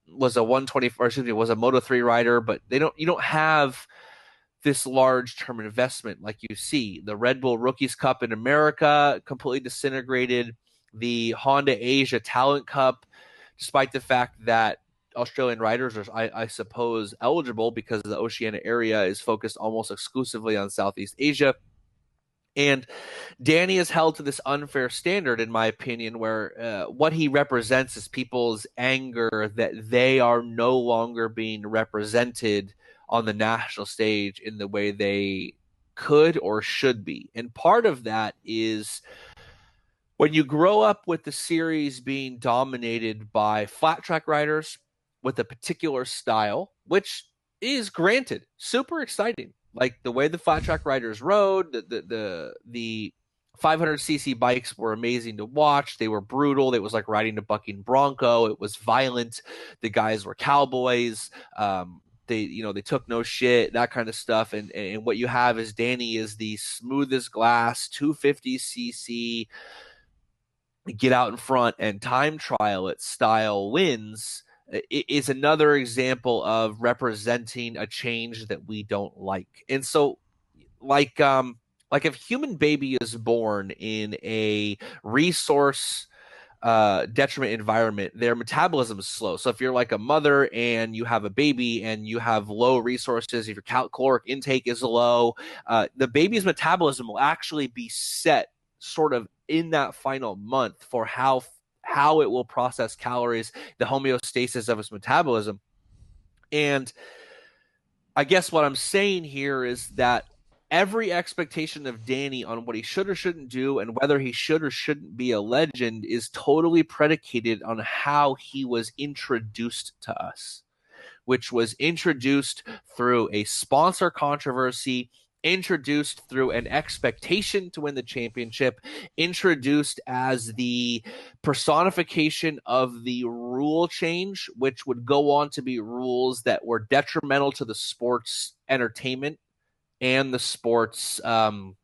was a 120, or excuse me, was a Moto 3 rider, but you don't have this large term investment like you see. The Red Bull Rookies Cup in America completely disintegrated. The Honda Asia Talent Cup, despite the fact that Australian riders are, I suppose, eligible because the Oceania area is focused almost exclusively on Southeast Asia. And Danny is held to this unfair standard, in my opinion, where what he represents is people's anger that they are no longer being represented on the national stage in the way they could or should be. And part of that is when you grow up with the series being dominated by flat track riders with a particular style, which is granted super exciting, like the way the flat track riders rode, the 500cc bikes were amazing to watch. They were brutal. It was like riding a bucking bronco. It was violent. The guys were cowboys. They took no shit, that kind of stuff. And what you have is Danny is the smoothest glass 250cc get out in front and time trial it style wins. It is another example of representing a change that we don't like. And so like if human baby is born in a resource detriment environment, their metabolism is slow. So if you're like a mother and you have a baby and you have low resources, if your caloric intake is low, the baby's metabolism will actually be set sort of in that final month for how it will process calories, the homeostasis of its metabolism. And I guess what I'm saying here is that every expectation of Danny on what he should or shouldn't do and whether he should or shouldn't be a legend is totally predicated on how he was introduced to us, which was introduced through a sponsor controversy, introduced through an expectation to win the championship, introduced as the personification of the rule change, which would go on to be rules that were detrimental to the sport's entertainment and the sport's The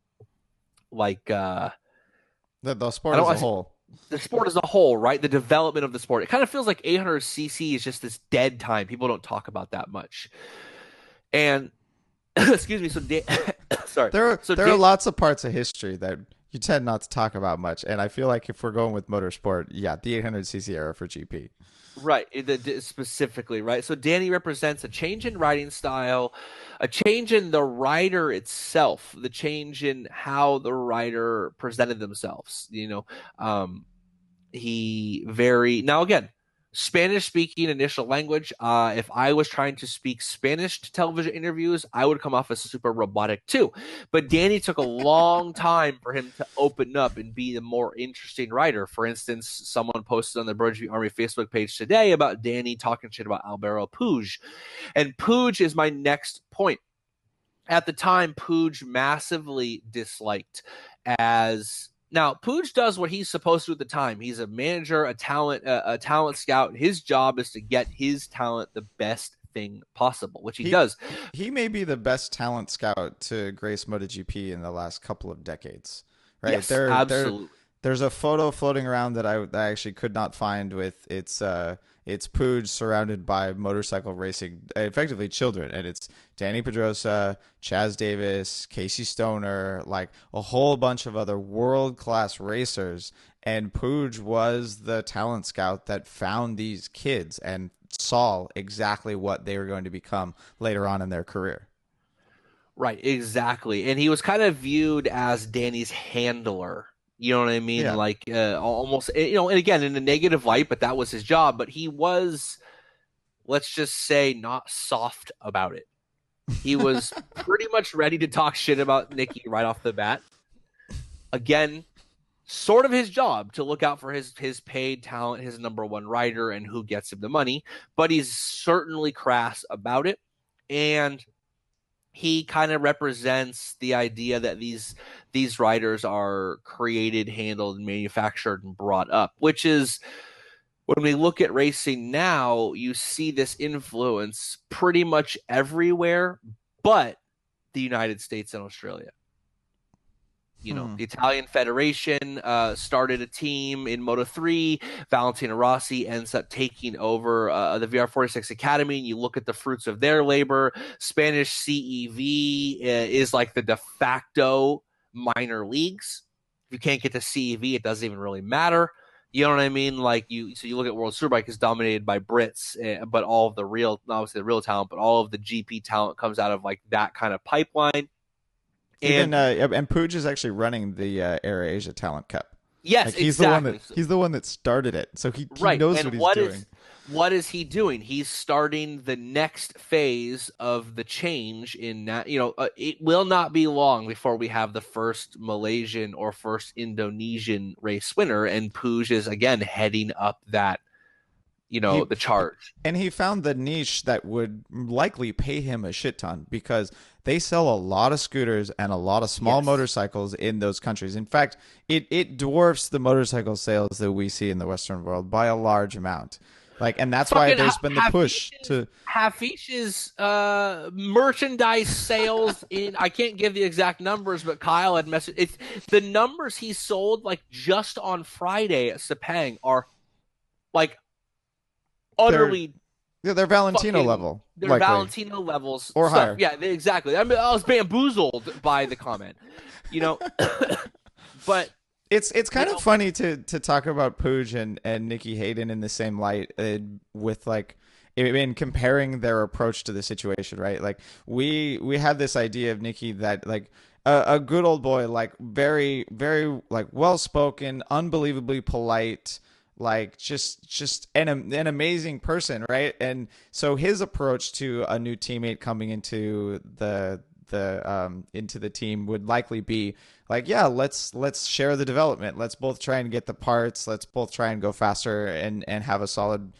sport as a whole. The sport as a whole, right? The development of the sport. It kind of feels like 800cc is just this dead time. People don't talk about that much. And excuse me. So, sorry. There are lots of parts of history that you tend not to talk about much, and I feel like if we're going with motorsport, yeah, the 800cc era for GP. Right, specifically, right? So Danny represents a change in riding style, a change in the rider itself, the change in how the rider presented themselves. Now again, Spanish speaking initial language. If I was trying to speak Spanish to television interviews, I would come off as super robotic too. But Danny took a long time for him to open up and be the more interesting writer. For instance, someone posted on the BrotoGP Army Facebook page today about Danny talking shit about Alvaro Puig. And Puig is my next point. at the time Puig massively disliked. As now, Puig does what he's supposed to at the time. He's a manager, a talent scout. His job is to get his talent the best thing possible, which he does. He may be the best talent scout to grace MotoGP in the last couple of decades, right? Yes, absolutely. There's a photo floating around that I actually could not find with it's Puig surrounded by motorcycle racing, effectively children, and it's Dani Pedrosa, Chaz Davis, Casey Stoner, like a whole bunch of other world class racers, and Puig was the talent scout that found these kids and saw exactly what they were going to become later on in their career. Right, exactly. And he was kind of viewed as Danny's handler. You know what I mean? Yeah. Like almost, and again, in a negative light, but that was his job. But he was, let's just say, not soft about it. He was pretty much ready to talk shit about Nicky right off the bat. Again, sort of his job to look out for his paid talent, his number one rider, and who gets him the money. But he's certainly crass about it. And he kind of represents the idea that these riders are created, handled, manufactured, and brought up, which is, when we look at racing now, you see this influence pretty much everywhere but the United States and Australia. The Italian Federation started a team in Moto3. Valentino Rossi ends up taking over the VR46 Academy, and you look at the fruits of their labor. Spanish CEV is like the de facto minor leagues. If you can't get to CEV, it doesn't even really matter. You know what I mean? So you look at World Superbike is dominated by Brits, but all of the real, obviously the real talent, but all of the GP talent comes out of like that kind of pipeline. And Puig is actually running the Air Asia Talent Cup. Yes, like, he's exactly. He's the one that started it, so he right. knows and what he's doing. What is he doing? He's starting the next phase of the change in that. It will not be long before we have the first Malaysian or first Indonesian race winner, and Puig is again heading up that. The charge. And he found the niche that would likely pay him a shit ton because they sell a lot of scooters and a lot of small motorcycles in those countries. In fact, it dwarfs the motorcycle sales that we see in the Western world by a large amount. And that's why there's been the push to Hafish's merchandise sales in, I can't give the exact numbers, but Kyle had messaged the numbers he sold just on Friday at Sepang are utterly they're Valentino level. They're likely. Valentino levels or stuff. higher. Yeah, exactly. I was bamboozled by the comment. But it's kind of funny to talk about Puig and Nicky Hayden in the same light with in comparing their approach to the situation, right? We had this idea of Nicky that a good old boy, very very well spoken, unbelievably polite, just an amazing person, right? And so his approach to a new teammate coming into the team would likely be let's share the development, let's both try and get the parts, let's both try and go faster and have a solid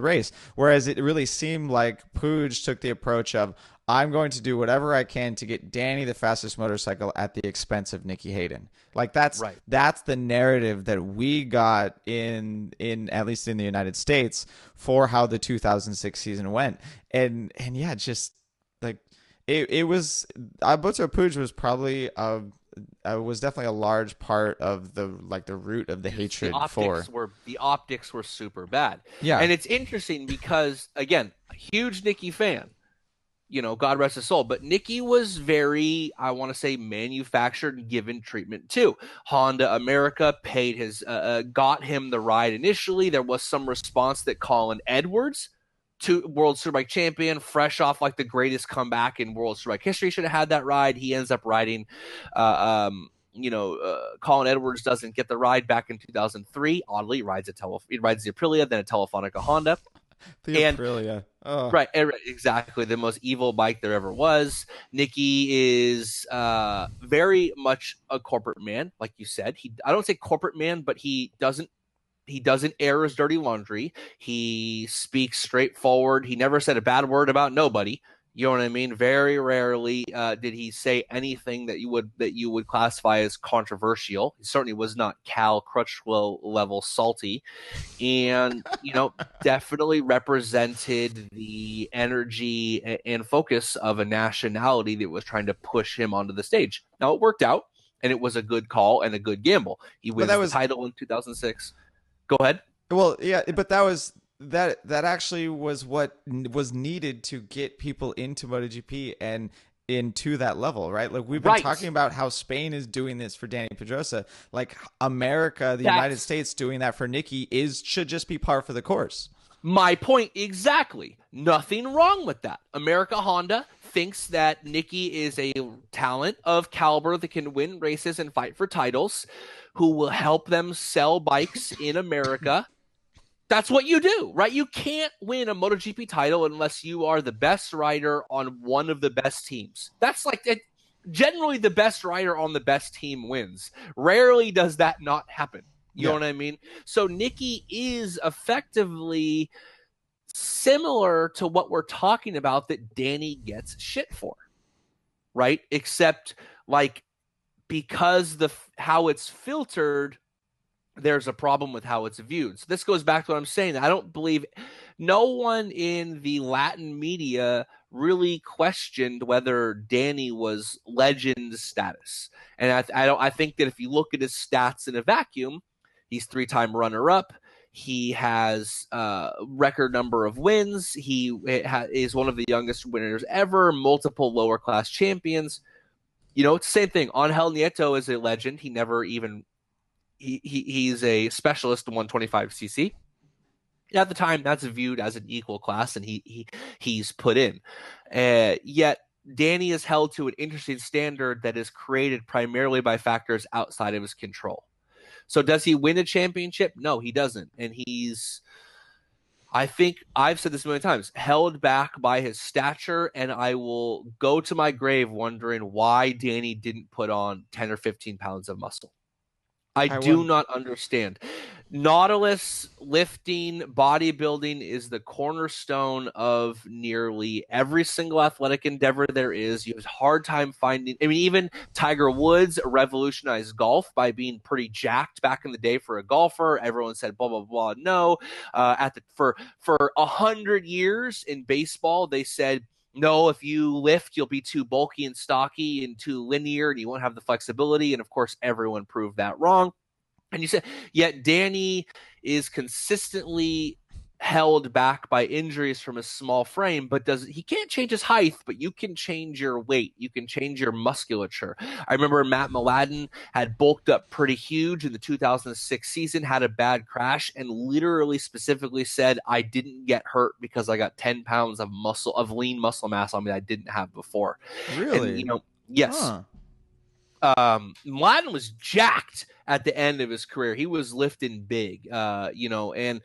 race. Whereas it really seemed like Puig took the approach of, I'm going to do whatever I can to get Danny the fastest motorcycle at the expense of Nicky Hayden. That's right. That's the narrative that we got in at least in the United States for how the 2006 season went. And yeah, just it was Alberto Puig was probably was definitely a large part of the root of the hatred the optics were super bad. Yeah. And it's interesting because, again, a huge Nicky fan. God rest his soul. But Nicky was very, I want to say, manufactured and given treatment too. Honda America paid got him the ride initially. There was some response that Colin Edwards, World Superbike champion, fresh off the greatest comeback in World Superbike history, should have had that ride. He ends up riding. Colin Edwards doesn't get the ride back in 2003. Oddly, he rides the Aprilia, then a Telefonica Honda. Aprilia. Oh. Right, exactly. The most evil bike there ever was. Nicky is very much a corporate man, like you said. I don't say corporate man, but he doesn't air his dirty laundry. He speaks straightforward. He never said a bad word about nobody. You know what I mean? Very rarely did he say anything that you would classify as controversial. He certainly was not Cal Crutchlow level salty, and definitely represented the energy and focus of a nationality that was trying to push him onto the stage. Now it worked out, and it was a good call and a good gamble. He But that wins the was title in 2006. Go ahead. well, yeah, but that actually was what was needed to get people into MotoGP and into that level, right? Like we've been talking Right. about how Spain is doing this for Dani Pedrosa, like America, the United That's States doing that for Nicky is should just be par for the course. my point exactly. Nothing wrong with that. America Honda thinks that Nikki is a talent of caliber that can win races and fight for titles, who will help them sell bikes in America. That's what you do, right? You can't win a MotoGP title unless you are the best rider on one of the best teams. That's like it, generally the best rider on the best team wins. Rarely does that not happen. You know Yeah. what I mean? So Nikki is effectively similar to what we're talking about that Danny gets shit for, right? Except like because the how it's filtered, there's a problem with how it's viewed. So this goes back to what I'm saying. I don't believe no one in the Latin media really questioned whether Danny was legend status. And I think that if you look at his stats in a vacuum, he's 3-time runner up. He has a record number of wins. He is one of the youngest winners ever, multiple lower class champions. It's the same thing. Angel Nieto is a legend. He never even he's a specialist in 125cc. At the time, that's viewed as an equal class, and he's put in. Yet Danny is held to an interesting standard that is created primarily by factors outside of his control. So does he win a championship? No, he doesn't. And I think I've said this a million times, held back by his stature, and I will go to my grave wondering why Danny didn't put on 10 or 15 pounds of muscle. I I do won. not understand. Nautilus lifting, bodybuilding is the cornerstone of nearly every single athletic endeavor there is. You have a hard time finding. I mean, even Tiger Woods revolutionized golf by being pretty jacked back in the day for a golfer. Everyone said blah blah blah. No, for 100 years in baseball, they said no, if you lift, you'll be too bulky and stocky and too linear, and you won't have the flexibility. And of course, everyone proved that wrong. And you said, yet Danny is consistently held back by injuries from his small frame, but he can't change his height, but you can change your weight. You can change your musculature. I remember Matt Mladen had bulked up pretty huge in the 2006 season, had a bad crash, and literally specifically said, I didn't get hurt because I got 10 pounds of lean muscle mass on me that I didn't have before. And, Really? yes. Huh. Mladen was jacked at the end of his career. He was lifting big, and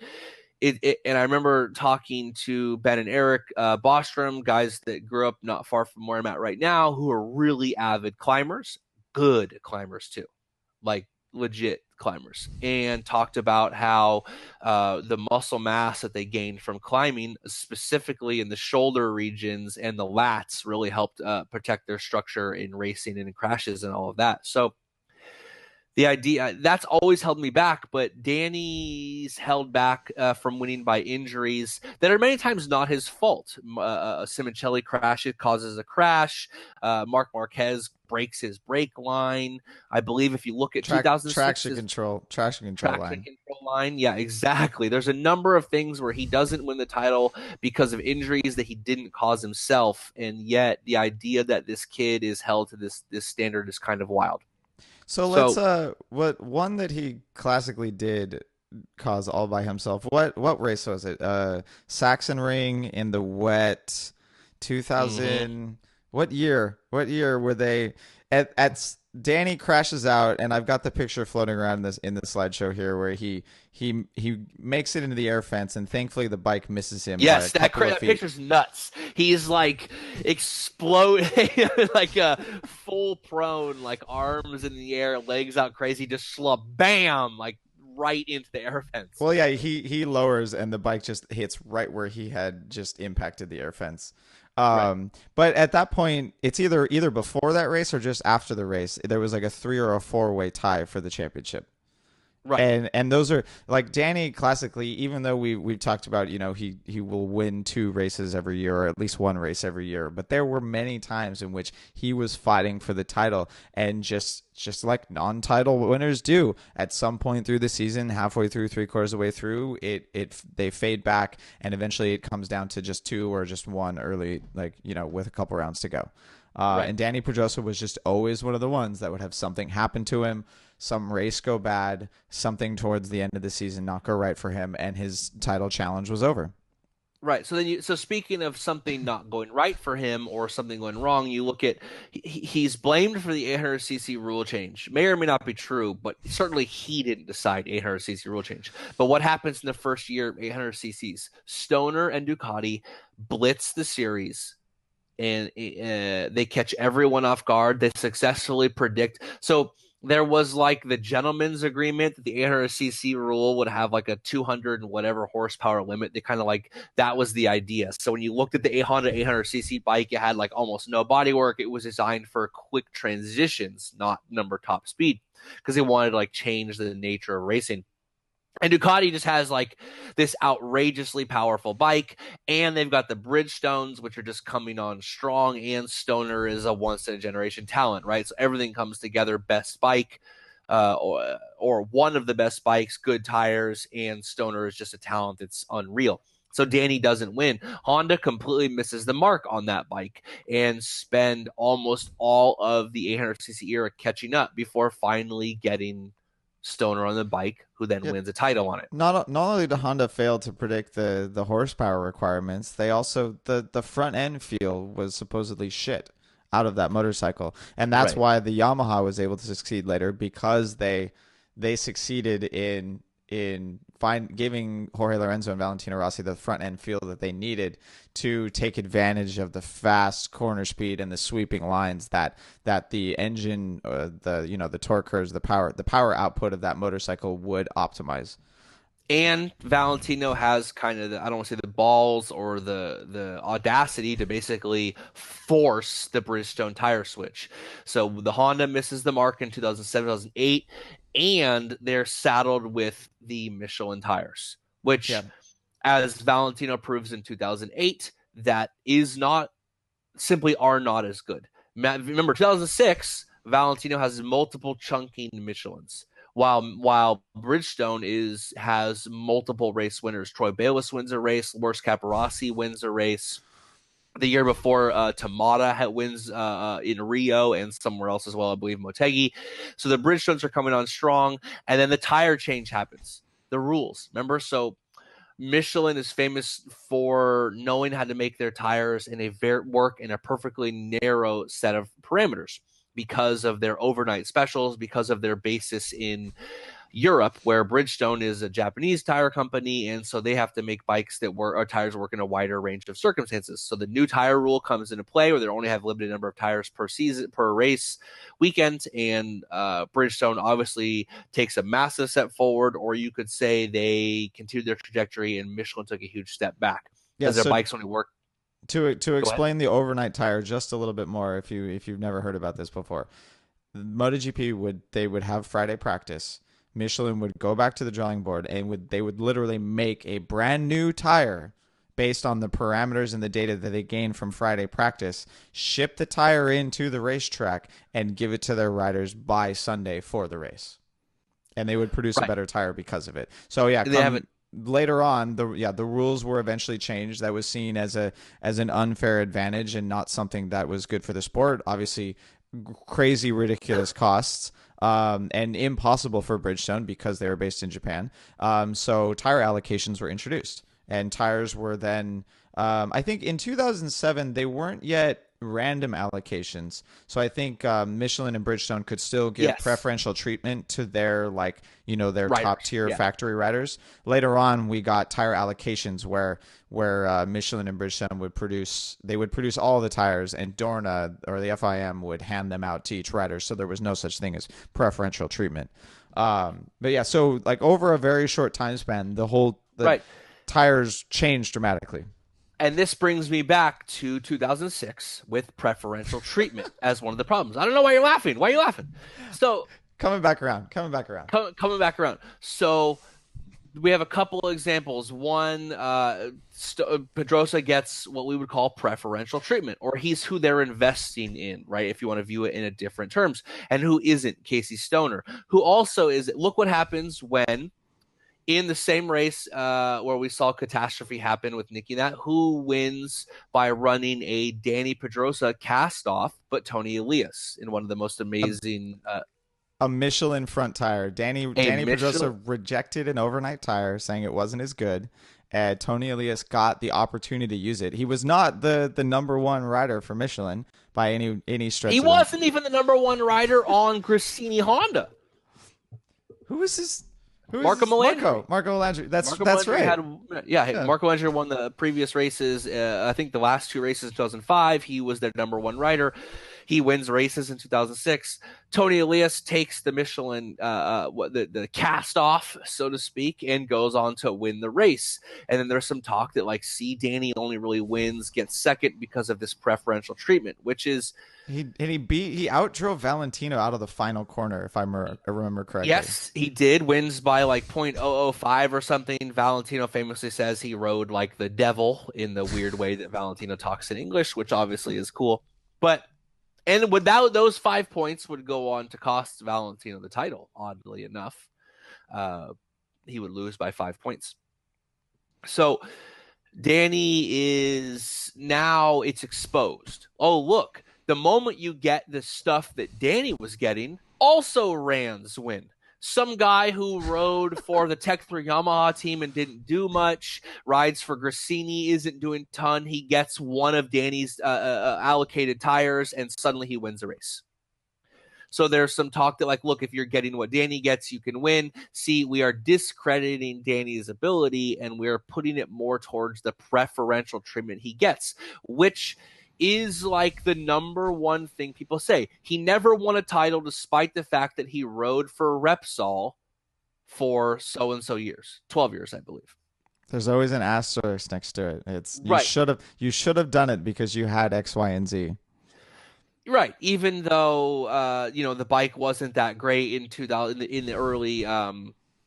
and I remember talking to Ben and Eric Bostrom, guys that grew up not far from where I'm at right now, who are really avid climbers, good climbers too, like legit climbers, and talked about how the muscle mass that they gained from climbing, specifically in the shoulder regions and the lats, really helped protect their structure in racing and in crashes and all of that. So the idea that's always held me back, but Danny's held back from winning by injuries that are many times not his fault. Simoncelli crashes, causes a crash. Mark Marquez breaks his brake line. I believe if you look at 2006, Traction control line. control line, yeah, exactly. There's a number of things where he doesn't win the title because of injuries that he didn't cause himself, and yet the idea that this kid is held to this standard is kind of wild. So let's what one that he classically did cause all by himself. What race was it? Saxon Ring in the wet 2000. What year? What year were they at Danny crashes out, and I've got the picture floating around in the slideshow here where he makes it into the air fence, and thankfully the bike misses him by a Yes, couple of that feet. picture's nuts. He's like exploding, like a full prone, like arms in the air, legs out crazy, just bam, like right into the air fence. Well, yeah, he lowers and the bike just hits right where he had just impacted the air fence. Right. But at that point, it's either before that race or just after the race. There was like a 3 or 4 way tie for the championship. Right. And those are like Danny classically, even though we've talked about, he will win 2 races every year or at least 1 race every year, but there were many times in which he was fighting for the title, and just like non-title winners do, at some point through the season, halfway through, 3/4 of the way through, they fade back, and eventually it comes down to just 2 or just 1 early, like, with a couple rounds to go. Right. And Dani Pedrosa was just always one of the ones that would have something happen to him, some race go bad, something towards the end of the season not go right for him, and his title challenge was over. Right. So speaking of something not going right for him or something going wrong, you look at he's blamed for the 800cc rule change. May or may not be true, but certainly he didn't decide 800cc rule change. But what happens in the first year of 800cc's? Stoner and Ducati blitz the series, and they catch everyone off guard. They successfully predict. So there was like the gentleman's agreement that the 800cc rule would have like a 200 and whatever horsepower limit. They kind of like that was the idea. So when you looked at the Honda 800cc bike, it had like almost no bodywork. It was designed for quick transitions, not number top speed, because they wanted to like change the nature of racing. And Ducati just has like this outrageously powerful bike, and they've got the Bridgestones, which are just coming on strong, and Stoner is a once in a generation talent, right? So everything comes together. Best bike, or one of the best bikes, good tires, and Stoner is just a talent that's unreal. So Danny doesn't win. Honda completely misses the mark on that bike and spend almost all of the 800cc era catching up before finally getting Stoner on the bike, who then Yeah, wins a title on it. not only did Honda fail to predict the horsepower requirements, they also the front end feel was supposedly shit out of that motorcycle, and that's Right. why the Yamaha was able to succeed later, because they succeeded in giving Jorge Lorenzo and Valentino Rossi the front end feel that they needed to take advantage of the fast corner speed and the sweeping lines that the engine, the torque curves, the power output of that motorcycle would optimize. And Valentino has kind of I don't want to say the balls or the audacity to basically force the Bridgestone tire switch. So the Honda misses the mark in 2007, 2008, and they're saddled with the Michelin tires, Yeah. which, as Valentino proves in 2008, that is not simply are not as good. Remember, 2006, Valentino has multiple chunking Michelins, while Bridgestone has multiple race winners. Troy Bayliss wins a race. Loris Capirossi wins a race. The year before, Tamada wins in Rio and somewhere else as well, I believe Motegi. So the Bridgestones are coming on strong, and then the tire change happens. The rules, remember? So Michelin is famous for knowing how to make their tires work in a perfectly narrow set of parameters because of their overnight specials, because of their basis in Europe, where Bridgestone is a Japanese tire company, and so they have to make bikes that work or tires work in a wider range of circumstances. So the new tire rule comes into play, where they only have limited number of tires per season per race weekend, and Bridgestone obviously takes a massive step forward, or you could say they continued their trajectory, and Michelin took a huge step back Yeah. because their So bikes only work. to Go ahead. explain the overnight tire just a little bit more, if you've never heard about this before, MotoGP would have Friday practice. Michelin would go back to the drawing board, and they would literally make a brand new tire based on the parameters and the data that they gained from Friday practice, ship the tire into the racetrack, and give it to their riders by Sunday for the race. And they would produce a Right. better tire because of it. So yeah, They have come it. later on, the rules were eventually changed. That was seen as an unfair advantage and not something that was good for the sport. Obviously, crazy, ridiculous costs. And impossible for Bridgestone because they were based in Japan. So tire allocations were introduced, and tires were then, I think in 2007, they weren't yet random allocations. So I think Michelin and Bridgestone could still give Yes. preferential treatment to their, like, their top Riders. tier Yeah. factory riders. Later on, we got tire allocations where Michelin and Bridgestone would produce all the tires, and Dorna or the FIM would hand them out to each rider. So there was no such thing as preferential treatment. But yeah, so like over a very short time span, the Right. tires changed dramatically. And this brings me back to 2006 with preferential treatment as one of the problems. I don't know why you're laughing. Why are you laughing? So Coming back around. Coming back around. coming back around. So we have a couple of examples. One, Pedrosa gets what we would call preferential treatment, or he's who they're investing in, right? If you want to view it in a different terms. And who isn't? Casey Stoner, who also is. Look what happens when in the same race where we saw catastrophe happen with Nicky Nat, who wins by running a Dani Pedrosa cast off, but Tony Elias in one of the most amazing A Michelin front tire. Dani Pedrosa Michelin. rejected an overnight tire, saying it wasn't as good. Tony Elias got the opportunity to use it. He was not the number one rider for Michelin by any stretch. He of wasn't even the number one rider on Grassini Honda. Who is this? Marco Melandri. Marco Melandri. That's Melandri right. Yeah, Marco Melandri won the previous races. I think the last two races in 2005, he was their number one rider. He wins races in 2006. Tony Elias takes the Michelin, the cast off, so to speak, and goes on to win the race. And then there's some talk that like, see, Dani only really wins, gets second because of this preferential treatment, which is he outdrove Valentino out of the final corner, if I remember correctly. Yes, he did. Wins by like 0.005 or something. Valentino famously says he rode like the devil in the weird way that Valentino talks in English, which obviously is cool. And without those 5 points would go on to cost Valentino the title, oddly enough. He would lose by 5 points. So Dani is now it's exposed. Oh, look, the moment you get the stuff that Dani was getting, also Rans win. Some guy who rode for the Tech 3 Yamaha team and didn't do much, rides for Grassini, isn't doing a ton. He gets one of Dani's allocated tires, and suddenly he wins the race. So there's some talk that, like, look, if you're getting what Dani gets, you can win. See, we are discrediting Dani's ability, and we're putting it more towards the preferential treatment he gets, which is like the number one thing people say. He never won a title despite the fact that he rode for Repsol for so-and-so years, 12 years, I believe. There's always an asterisk next to it. It's right. You should have done it because you had X, Y, and Z. Right. Even though the bike wasn't that great in the early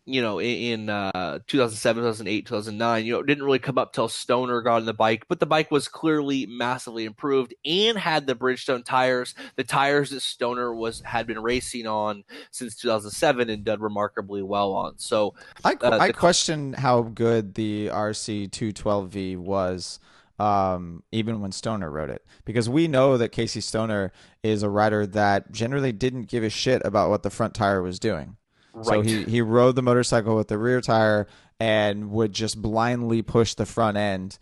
in 2007, 2008, 2009, it didn't really come up till Stoner got on the bike, but the bike was clearly massively improved and had the Bridgestone tires, the tires that Stoner had been racing on since 2007 and done remarkably well on. So I question how good the RC 212V was. Even when Stoner rode it, because we know that Casey Stoner is a rider that generally didn't give a shit about what the front tire was doing. Right. So he rode the motorcycle with the rear tire and would just blindly push the front end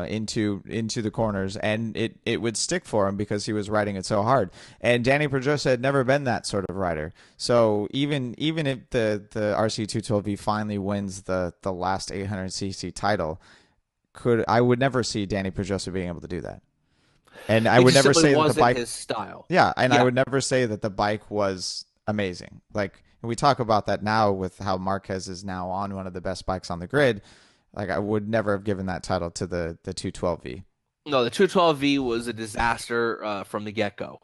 into the corners, and it would stick for him because he was riding it so hard. And Dani Pedrosa had never been that sort of rider. So even if the RC 212V finally wins the last 800cc title, I would never see Dani Pedrosa being able to do that. And I would never say that the bike his style. Yeah, and I would never say that the bike was amazing. Like, we talk about that now with how Marquez is now on one of the best bikes on the grid. Like, I would never have given that title to the 212V. No, the 212V was a disaster from the get-go.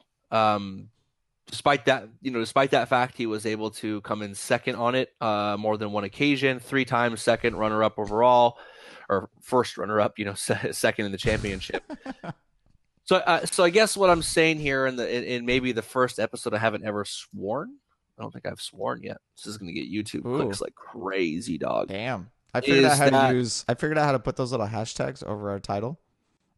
Despite that fact, he was able to come in second on it more than one occasion, 3 times second runner-up overall, or first runner-up, second in the championship. So I guess what I'm saying here in maybe the first episode, I haven't ever sworn. I don't think I've sworn yet. This is going to get YouTube clicks like crazy, dog. Damn. I figured out how to put those little hashtags over our title.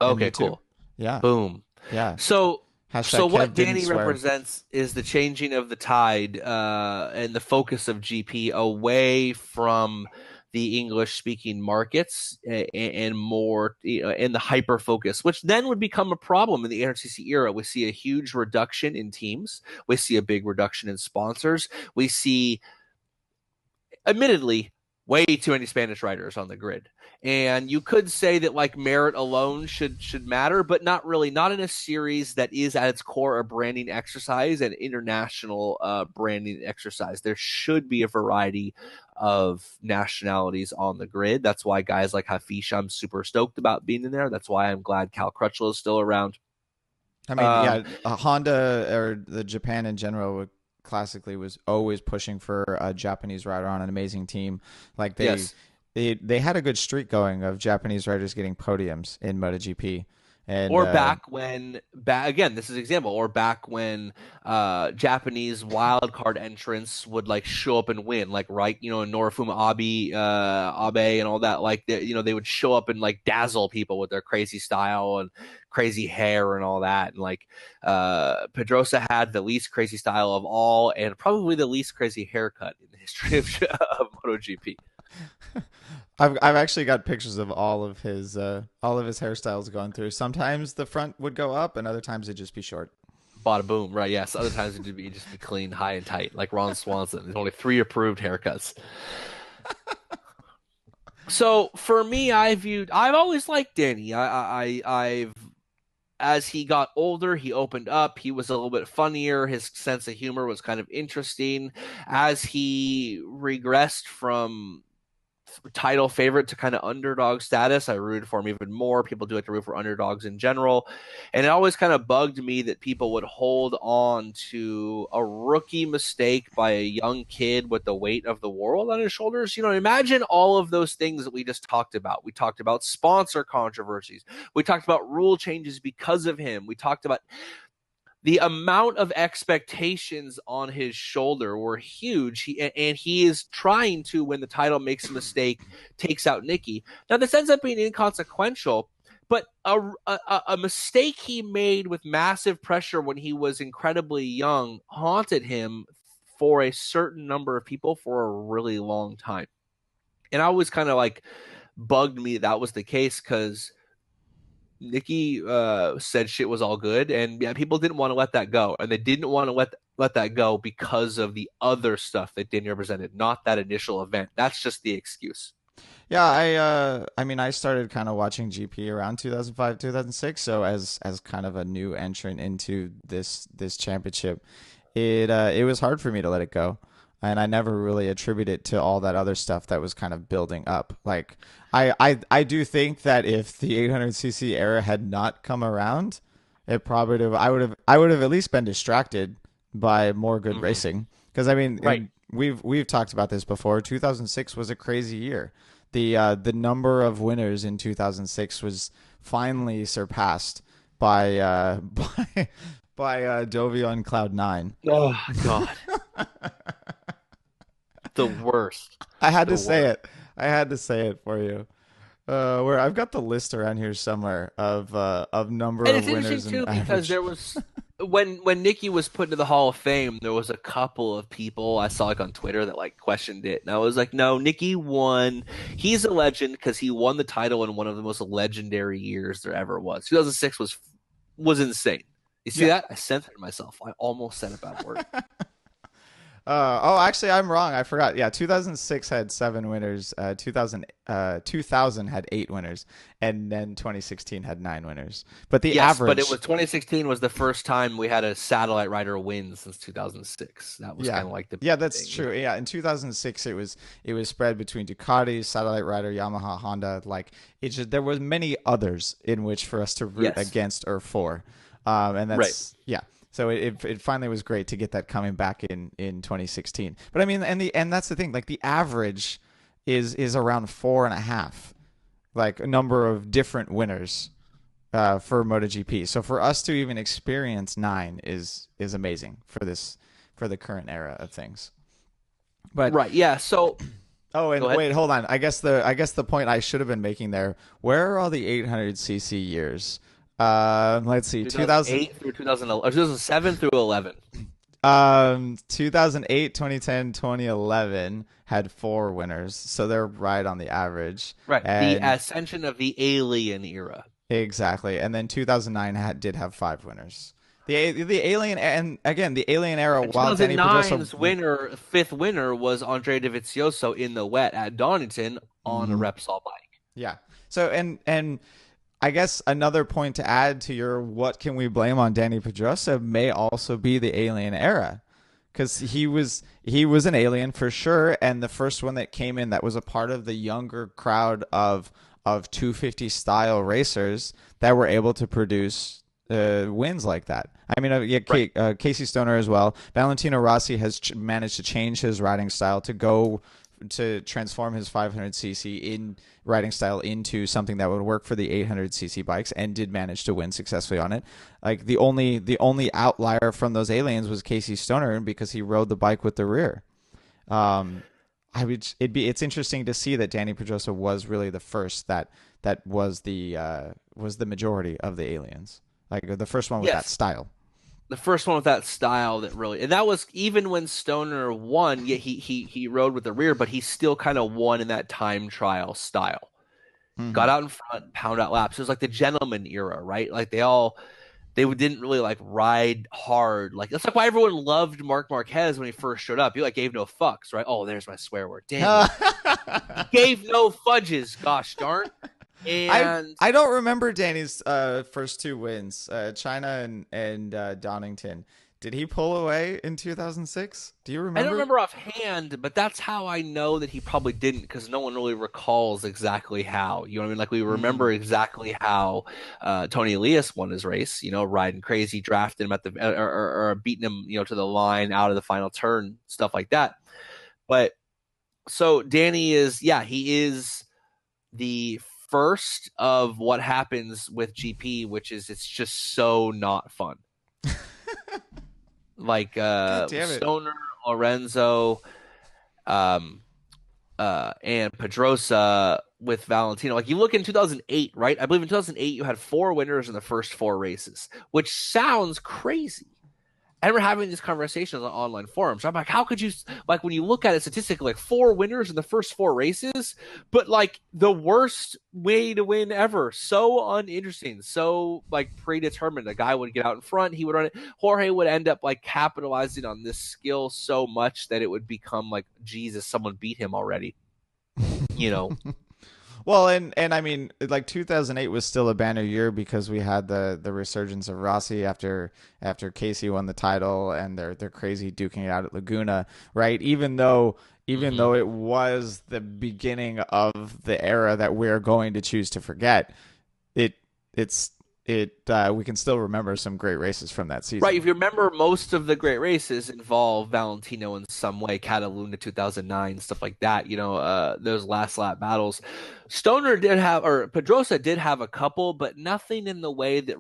Okay, cool. Yeah. Boom. Yeah. So what Dani swear. represents is the changing of the tide and the focus of GP away from the English-speaking markets and more in the hyper focus, which then would become a problem in the 800cc era. We see a huge reduction in teams. We see a big reduction in sponsors. We see, admittedly, way too many Spanish riders on the grid. And you could say that like merit alone should matter, but not really. Not in a series that is at its core a branding exercise and international branding exercise. There should be a variety of nationalities on the grid. That's why guys like Hafish, I'm super stoked about being in there. That's why I'm glad Cal Crutchlow is still around. I mean, yeah, Honda or the Japan in general classically was always pushing for a Japanese rider on an amazing team. Like Yes. they had a good streak going of Japanese riders getting podiums in MotoGP. And Or back again, this is an example, or back when Japanese wild card entrants would like show up and win, like right, Norifuma Abe and all that, like they would show up and like dazzle people with their crazy style and crazy hair and all that. And like Pedrosa had the least crazy style of all and probably the least crazy haircut in the history of MotoGP. I've actually got pictures of all of his hairstyles going through. Sometimes the front would go up, and other times it'd just be short. Bada boom, right? Yes. Other times it'd be just be clean, high and tight, like Ron Swanson. There's only 3 approved haircuts. So for me, I've always liked Danny. I've as he got older, he opened up. He was a little bit funnier. His sense of humor was kind of interesting. As he regressed from title favorite to kind of underdog status, I rooted for him even more. People do like to root for underdogs in general. And it always kind of bugged me that people would hold on to a rookie mistake by a young kid with the weight of the world on his shoulders. Imagine all of those things that we just talked about. We talked about sponsor controversies. We talked about rule changes because of him. We talked about the amount of expectations on his shoulder were huge. And he is trying to, when the title makes a mistake, takes out Nicky. Now, this ends up being inconsequential, but a mistake he made with massive pressure when he was incredibly young haunted him for a certain number of people for a really long time. And I always kind of like bugged me that was the case because Nikki said shit was all good, and yeah, people didn't want to let that go, and they didn't want to let that go because of the other stuff that Danny represented, not that initial event. That's just the excuse. Yeah, I mean, I started kind of watching GP around 2005, 2006. So as kind of a new entrant into this championship, it was hard for me to let it go, and I never really attribute it to all that other stuff that was kind of building up. Like I do think that if the 800cc era had not come around, it probably would have, I would have at least been distracted by more good racing. Because I mean, Right. we've talked about this before. 2006 was a crazy year. The number of winners in 2006 was finally surpassed by by Dovey on Cloud 9. Oh God, the worst. I had The to say worst. it. I had to say it for you. Where I've got the list around here somewhere of number And of it's interesting winners and too because average. there was when Nikki was put into the Hall of Fame, there was a couple of people I saw like on Twitter that like questioned it, and I was like, no, Nikki won. He's a legend because he won the title in one of the most legendary years there ever was. 2006 was insane. You see Yeah. that? I censored myself. I almost said a bad word. Oh, actually, I'm wrong. I forgot. Yeah, 2006 had 7 winners. 2000 had 8 winners, and then 2016 had 9 winners. But the Yes, but it average, was 2016 was the first time we had a satellite rider win since 2006. That was yeah, kind of like the yeah, big that's thing. true. Yeah, in 2006, it was spread between Ducati, Satellite Rider, Yamaha, Honda. Like it just there was many others in which for us to root Yes, against or for, and right. that's yeah. So it finally was great to get that coming back in 2016. But I mean, and that's the thing. Like the average is around 4.5, like a number of different winners for MotoGP. So for us to even experience 9 is amazing for the current era of things. But Right. Yeah. So oh, go and ahead. wait, hold on. I guess the point I should have been making there. Where are all the 800cc years? Let's see, 2000, 2008 through 2011, or 2007 through 11. 2008, 2010, 2011 had 4 winners, so they're right on the average. Right. The And ascension of the alien era. exactly, and then 2009 did have 5 winners. The alien, and again the alien era. And While Danny Pedrosa, 2009's winner, fifth winner, was Andre Dovizioso in the wet at Donington on a Mhm. Repsol bike. Yeah. So and I guess another point to add to your what can we blame on Danny Pedrosa may also be the alien era, because he was an alien for sure, and the first one that came in that was a part of the younger crowd of 250 style racers that were able to produce wins like that. I mean, yeah, Right. Casey Stoner as well. Valentino Rossi has managed to change his riding style to transform his 500cc in riding style into something that would work for the 800cc bikes, and did manage to win successfully on it. Like the only outlier from those aliens was Casey Stoner, because he rode the bike with the rear. Um, it's interesting to see that Danny Pedrosa was really the first that was the majority of the aliens, like the first one with that Yes. style. The first one with that style that really, and that was even when Stoner won. Yet he rode with the rear, but he still kind of won in that time trial style. Got Hmm. out in front, pound out laps. It was like the gentleman era, right? Like they didn't really like ride hard. Like that's like why everyone loved Mark Marquez when he first showed up. He like gave no fucks, right? Oh, there's my swear word. Damn you. He gave no fudges. Gosh darn. I And I don't remember Danny's first two wins, China and Donington. Did he pull away in 2006? Do you I don't remember? remember offhand, but that's how I know that he probably didn't, because no one really recalls exactly how. You know what I mean? Like we remember Mm. exactly how Tony Elias won his race. Riding crazy, drafting him at the or beating him, to the line out of the final turn, stuff like that. But so Danny is, yeah, he is the first of what happens with GP, which is it's just so not fun. Like God damn it. Stoner, Lorenzo, um, and Pedrosa with Valentino. Like you look in 2008, right? I believe in 2008 you had four winners in the first four races, which sounds crazy. And we're having these conversations on online forums. I'm like, how could you, like, when you look at it statistically, like four winners in the first four races, but like the worst way to win ever. So uninteresting, so like predetermined. A guy would get out in front, he would run it. Jorge would end up like capitalizing on this skill so much that it would become like, Jesus, someone beat him already, you know? Well, and I mean, like 2008 was still a banner year because we had the resurgence of Rossi after Casey won the title, and they're crazy duking it out at Laguna, right? Even though it was the beginning of the era that we're going to choose to forget, it it's it we can still remember some great races from that Right. season. If you remember, most of the great races involve Valentino in some way, Catalunya 2009, stuff like that, those last lap battles. Stoner did have, or Pedrosa did have a couple, but nothing in the way that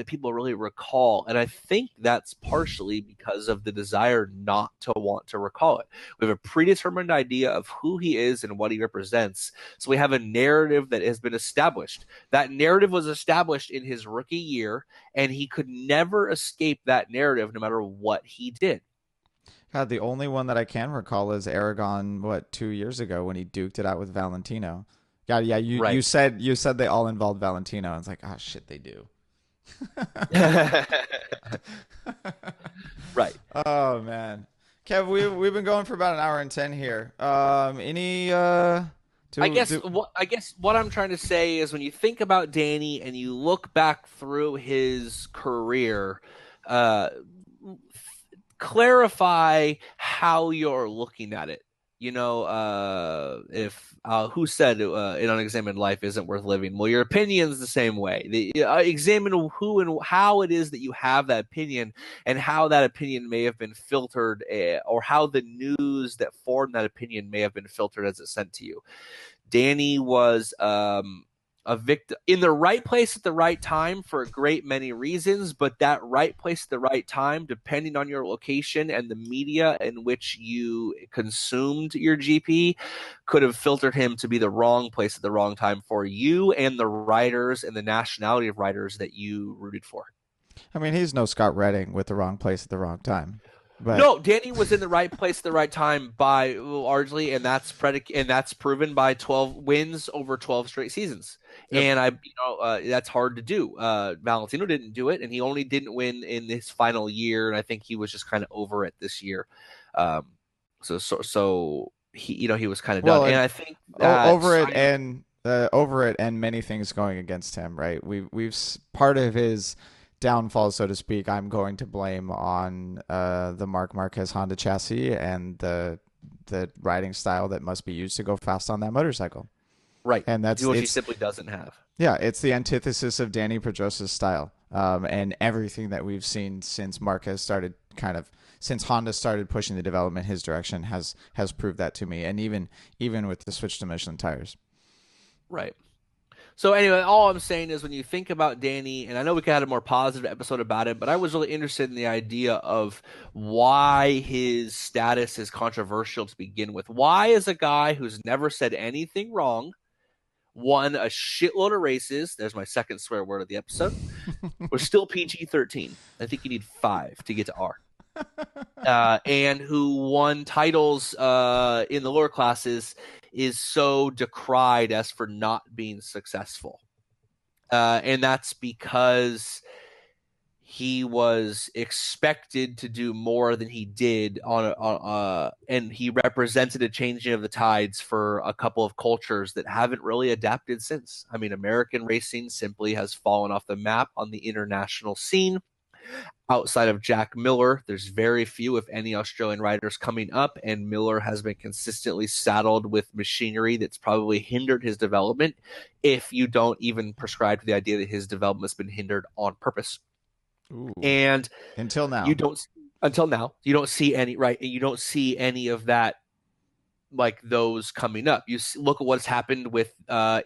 people really recall. And I think that's partially because of the desire not to want to recall it. We have a predetermined idea of who he is and what he represents. So we have a narrative that has been established. That narrative was established in his rookie year, and he could never escape that narrative no matter what he did. God, the only one that I can recall is Aragon, what, 2 years ago when he duked it out with Valentino. God, yeah, you, Right. you said you said they all involved Valentino. It's like, oh shit, they do. Right. Oh man, Kev, we've been going for about an hour and 10 here. Any I do guess do what I'm trying to say is when you think about Danny and you look back through his career, uh, clarify how you're looking at it. If who said an unexamined life isn't worth living? Well, your opinion's the same way. Examine who and how it is that you have that opinion, and how that opinion may have been filtered, or how the news that formed that opinion may have been filtered as it's sent to you. Danny was a victim in the right place at the right time for a great many reasons, but that right place at the right time, depending on your location and the media in which you consumed your GP, could have filtered him to be the wrong place at the wrong time for you and the riders and the nationality of riders that you rooted for. I mean, he's no Scott Redding with the wrong place at the wrong time. But No, Danny was in the right place at the right time by largely, and that's proven by 12 wins over 12 straight seasons. yep. And that's hard to do. Valentino didn't do it, and he only didn't win in his final year. And I think he was just kind of over it this year. Um, so he, he was kind of done. Well, And and I think that over it and many things going against him, right? Part of his downfall, so to speak, I'm going to blame on the Marc Marquez Honda chassis and the riding style that must be used to go fast on that motorcycle. right, And that's which he it's simply doesn't have. yeah, it's the antithesis of Dani Pedrosa's style. And everything that we've seen since Marquez started since Honda started pushing the development his direction has proved that to me. And even with the switch to Michelin tires. Right. So anyway, all I'm saying is when you think about Danny, and I know we could have a more positive episode about it, but I was really interested in the idea of why his status is controversial to begin with. Why is a guy who's never said anything wrong, won a shitload of races, there's my second swear word of the episode, was still PG-13. I think you need 5 to get to R. And who won titles in the lower classes is so decried as for not being successful. And that's because he was expected to do more than he did and he represented a changing of the tides for a couple of cultures that haven't really adapted since. I mean, American racing simply has fallen off the map on the international scene. Outside of Jack Miller, there's very few, if any, Australian riders coming up, and Miller has been consistently saddled with machinery that's probably hindered his development, if you don't even prescribe to the idea that his development's been hindered on purpose. Ooh. And until now, you don't see any of that, like those coming up. Look at what's happened with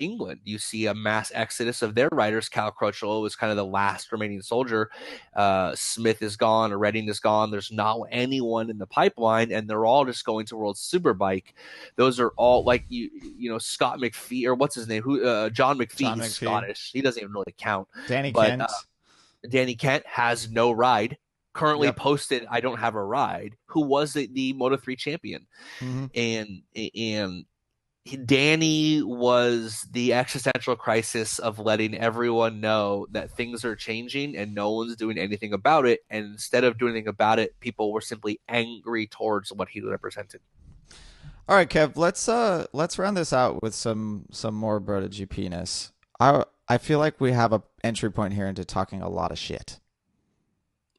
England. You see a mass exodus of their riders. Cal Crutchlow was kind of the last remaining soldier. Smith is gone. Redding is gone. There's not anyone in the pipeline, and they're all just going to World Superbike. Those are all like Scott McPhee, or what's his name? John McPhee. He's Scottish. He doesn't even really count. Danny Kent has no ride. Currently posted, I don't have a ride. Who was the Moto3 champion? Mm-hmm. And Danny was the existential crisis of letting everyone know that things are changing and no one's doing anything about it. And instead of doing anything about it, people were simply angry towards what he represented. All right, Kev, let's round this out with some more BrotoGP-ness. I feel like we have a entry point here into talking a lot of shit.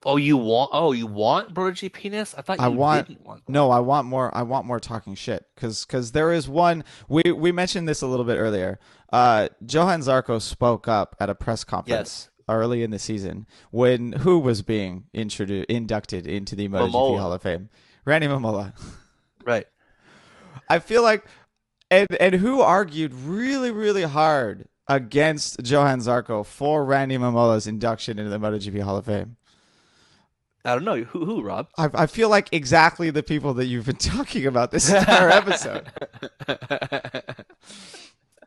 You want BrotoGP-ness? I thought you didn't want that. No, I want more talking shit because there is one we mentioned this a little bit earlier. Johan Zarco spoke up at a press conference early in the season when who was being inducted into the MotoGP Hall of Fame? Randy Momola. Right. I feel like and who argued really, really hard against Johan Zarco for Randy Momola's induction into the MotoGP Hall of Fame? I don't know. Who, Rob? I feel like exactly the people that you've been talking about this entire episode.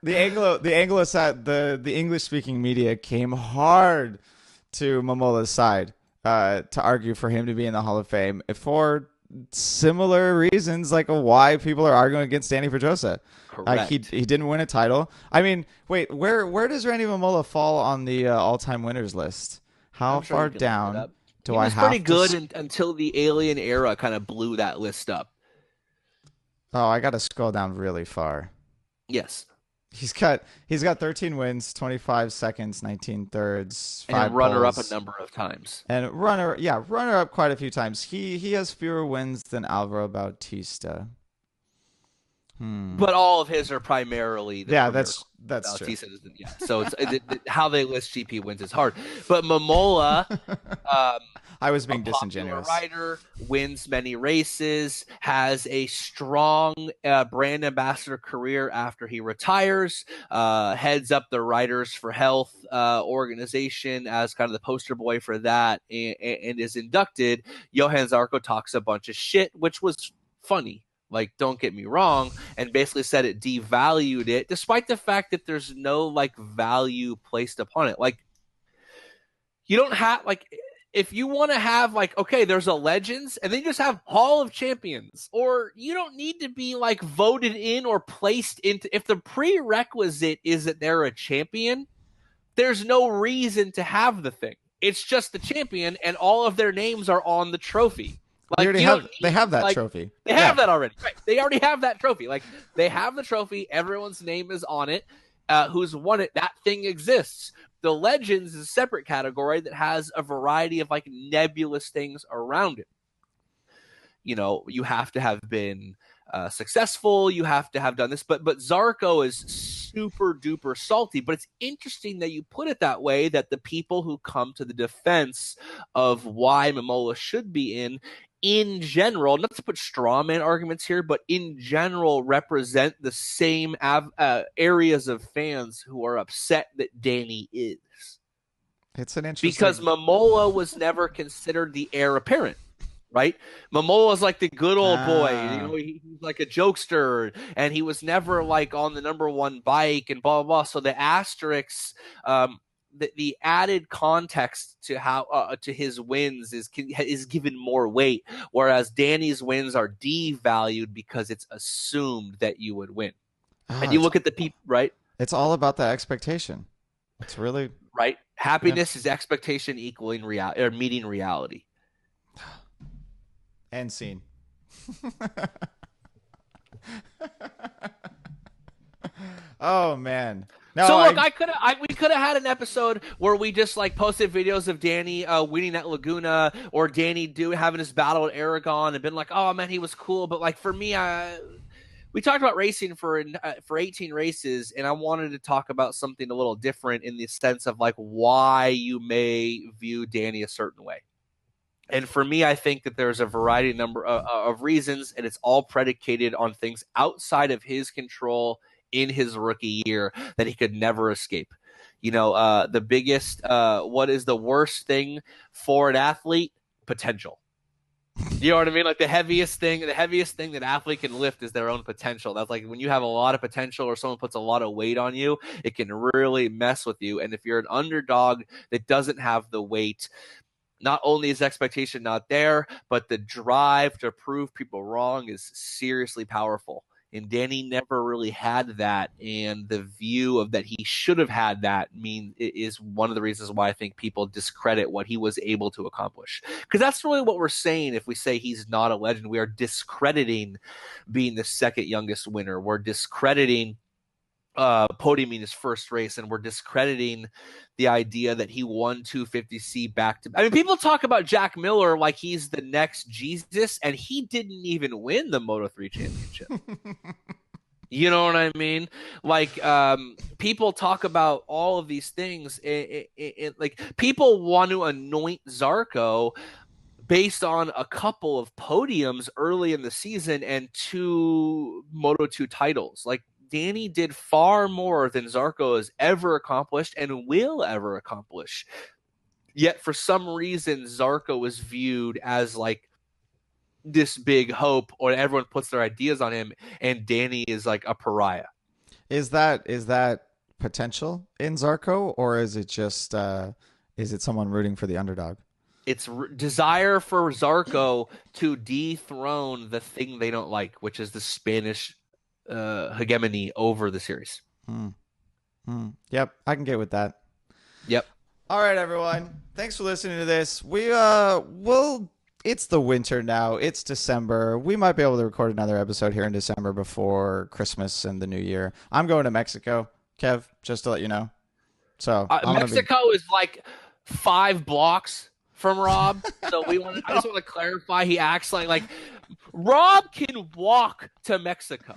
The English speaking media came hard to Momola's side to argue for him to be in the Hall of Fame for similar reasons, like why people are arguing against Dani Pedrosa. Correct. He didn't win a title. I mean, wait, where does Randy Momola fall on the all-time winners list? How far down? He was pretty good until the Alien era kind of blew that list up. Oh, I got to scroll down really far. Yes. He's got 13 wins, 25 seconds, 19 thirds, 5 and runner-up a number of times. And runner-up quite a few times. He has fewer wins than Alvaro Bautista. But all of his are primarily that's true. Yeah. So how they list GP wins is hard. But Momola, I was being disingenuous. Rider, wins many races, has a strong brand ambassador career after he retires, heads up the Riders for Health organization as kind of the poster boy for that, and is inducted. Johan Zarco talks a bunch of shit, which was funny. Like, don't get me wrong, and basically said it devalued it, despite the fact that there's no, value placed upon it. Like, you don't have, if you want to have like, okay, there's a Legends, and then you just have Hall of Champions, or you don't need to be like voted in or placed into. If the prerequisite is that they're a champion, there's no reason to have the thing. It's just the champion, and all of their names are on the trophy. Like they have that trophy. They have that already. Right. They already have that trophy. Like they have the trophy. Everyone's name is on it. Who's won it? That thing exists. The Legends is a separate category that has a variety of like nebulous things around it. You know, you have to have been successful. You have to have done this. But Zarco is super duper salty. But it's interesting that you put it that way, that the people who come to the defense of why Momola should be in general, not to put straw man arguments here, but in general represent the same areas of fans who are upset that Dani is. It's an interesting... Because Momola was never considered the heir apparent, right? Momola was like the good old boy. You know, he was like a jokester, and he was never like on the number one bike and blah, blah, blah. So the asterisks... the added context to how to his wins is given more weight, whereas Dani's wins are devalued because it's assumed that you would win. And you look at the people, right? It's all about the expectation. It's really right. Happiness is expectation equaling reality or meeting reality. End scene. Oh man. No, so look, we could have had an episode where we just like posted videos of Dani winning at Laguna, or Dani having his battle at Aragon, and been like, oh man, he was cool. But like for me, we talked about racing for 18 races, and I wanted to talk about something a little different in the sense of like why you may view Dani a certain way. And for me, I think that there's a variety of reasons, and it's all predicated on things outside of his control in his rookie year that he could never escape. You know, the biggest, what is the worst thing for an athlete? Potential. You know what I mean? Like the heaviest thing that an athlete can lift is their own potential. That's like when you have a lot of potential or someone puts a lot of weight on you, it can really mess with you. And if you're an underdog that doesn't have the weight, not only is expectation not there, but the drive to prove people wrong is seriously powerful. And Dani never really had that, and the view of that he should have had that is one of the reasons why I think people discredit what he was able to accomplish. Because that's really what we're saying. If we say he's not a legend, we are discrediting being the second youngest winner. We're discrediting podiuming his first race, and we're discrediting the idea that he won 250C back to. I mean, people talk about Jack Miller like he's the next Jesus, and he didn't even win the Moto3 championship. You know what I mean? Like, people talk about all of these things. Like, people want to anoint Zarco based on a couple of podiums early in the season and 2 Moto2 titles. Like, Dani did far more than Zarco has ever accomplished and will ever accomplish. Yet for some reason, Zarco is viewed as like this big hope, or everyone puts their ideas on him, and Dani is like a pariah. Is that potential in Zarco, or is it just is it someone rooting for the underdog? It's desire for Zarco to dethrone the thing they don't like, which is the Spanish hegemony over the series. Yep, I can get with that. Yep. All right, everyone. Thanks for listening to this. It's the winter now. It's December. We might be able to record another episode here in December before Christmas and the New Year. I'm going to Mexico, Kev, just to let you know. So Mexico is like 5 blocks from Rob. So I just want to clarify. He acts like Rob can walk to Mexico.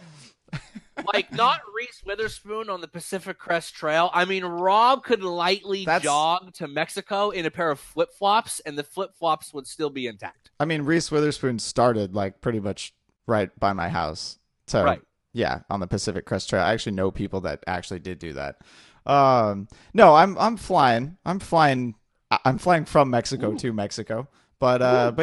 Like, not Reese Witherspoon on the Pacific Crest Trail. I mean, Rob could lightly jog to Mexico in a pair of flip-flops, and the flip-flops would still be intact. I mean, Reese Witherspoon started, like, pretty much right by my house. So, right. Yeah, on the Pacific Crest Trail. I actually know people that actually did do that. No, I'm flying. I'm flying from Mexico to Mexico. But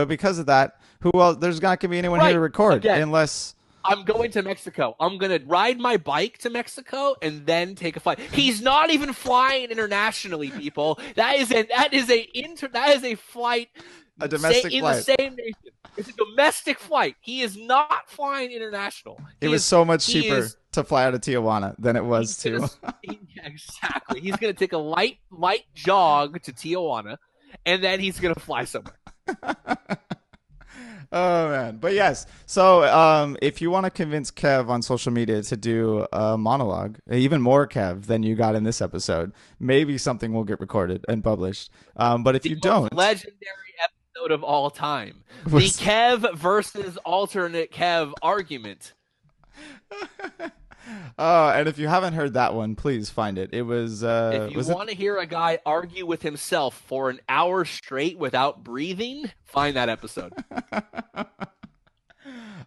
because of that, who else? There's not going to be anyone here to record unless I'm going to Mexico. I'm gonna ride my bike to Mexico and then take a flight. He's not even flying internationally, people. That is a flight A domestic in the flight. same nation. It's a domestic flight. He is not flying international. It was so much cheaper to fly out of Tijuana than it was to. Exactly. He's gonna take a light jog to Tijuana, and then he's gonna fly somewhere. Oh man, but yes. So if you want to convince Kev on social media to do a monologue, even more Kev than you got in this episode, maybe something will get recorded and published. But if you don't, legendary episode of all time, the Kev versus alternate Kev argument. And if you haven't heard that one, please find it. It was. If you want to hear a guy argue with himself for an hour straight without breathing, find that episode.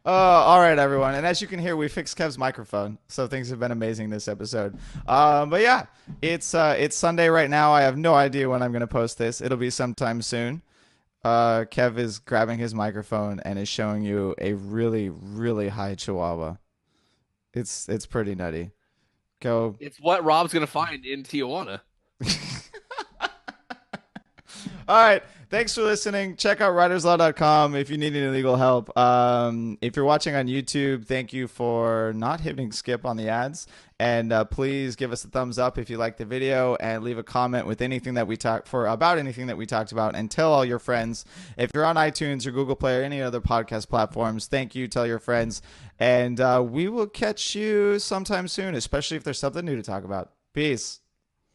All right, everyone. And as you can hear, we fixed Kev's microphone, so things have been amazing this episode. But yeah, it's Sunday right now. I have no idea when I'm going to post this. It'll be sometime soon. Kev is grabbing his microphone and is showing you a really, really high chihuahua. It's pretty nutty. Go. It's what Rob's going to find in Tijuana. All right. Thanks for listening. Check out riderslaw.com if you need any legal help. If you're watching on YouTube, thank you for not hitting skip on the ads. And please give us a thumbs up if you like the video and leave a comment with anything that we about anything that we talked about, and tell all your friends. If you're on iTunes or Google Play or any other podcast platforms, thank you. Tell your friends. And we will catch you sometime soon, especially if there's something new to talk about. Peace.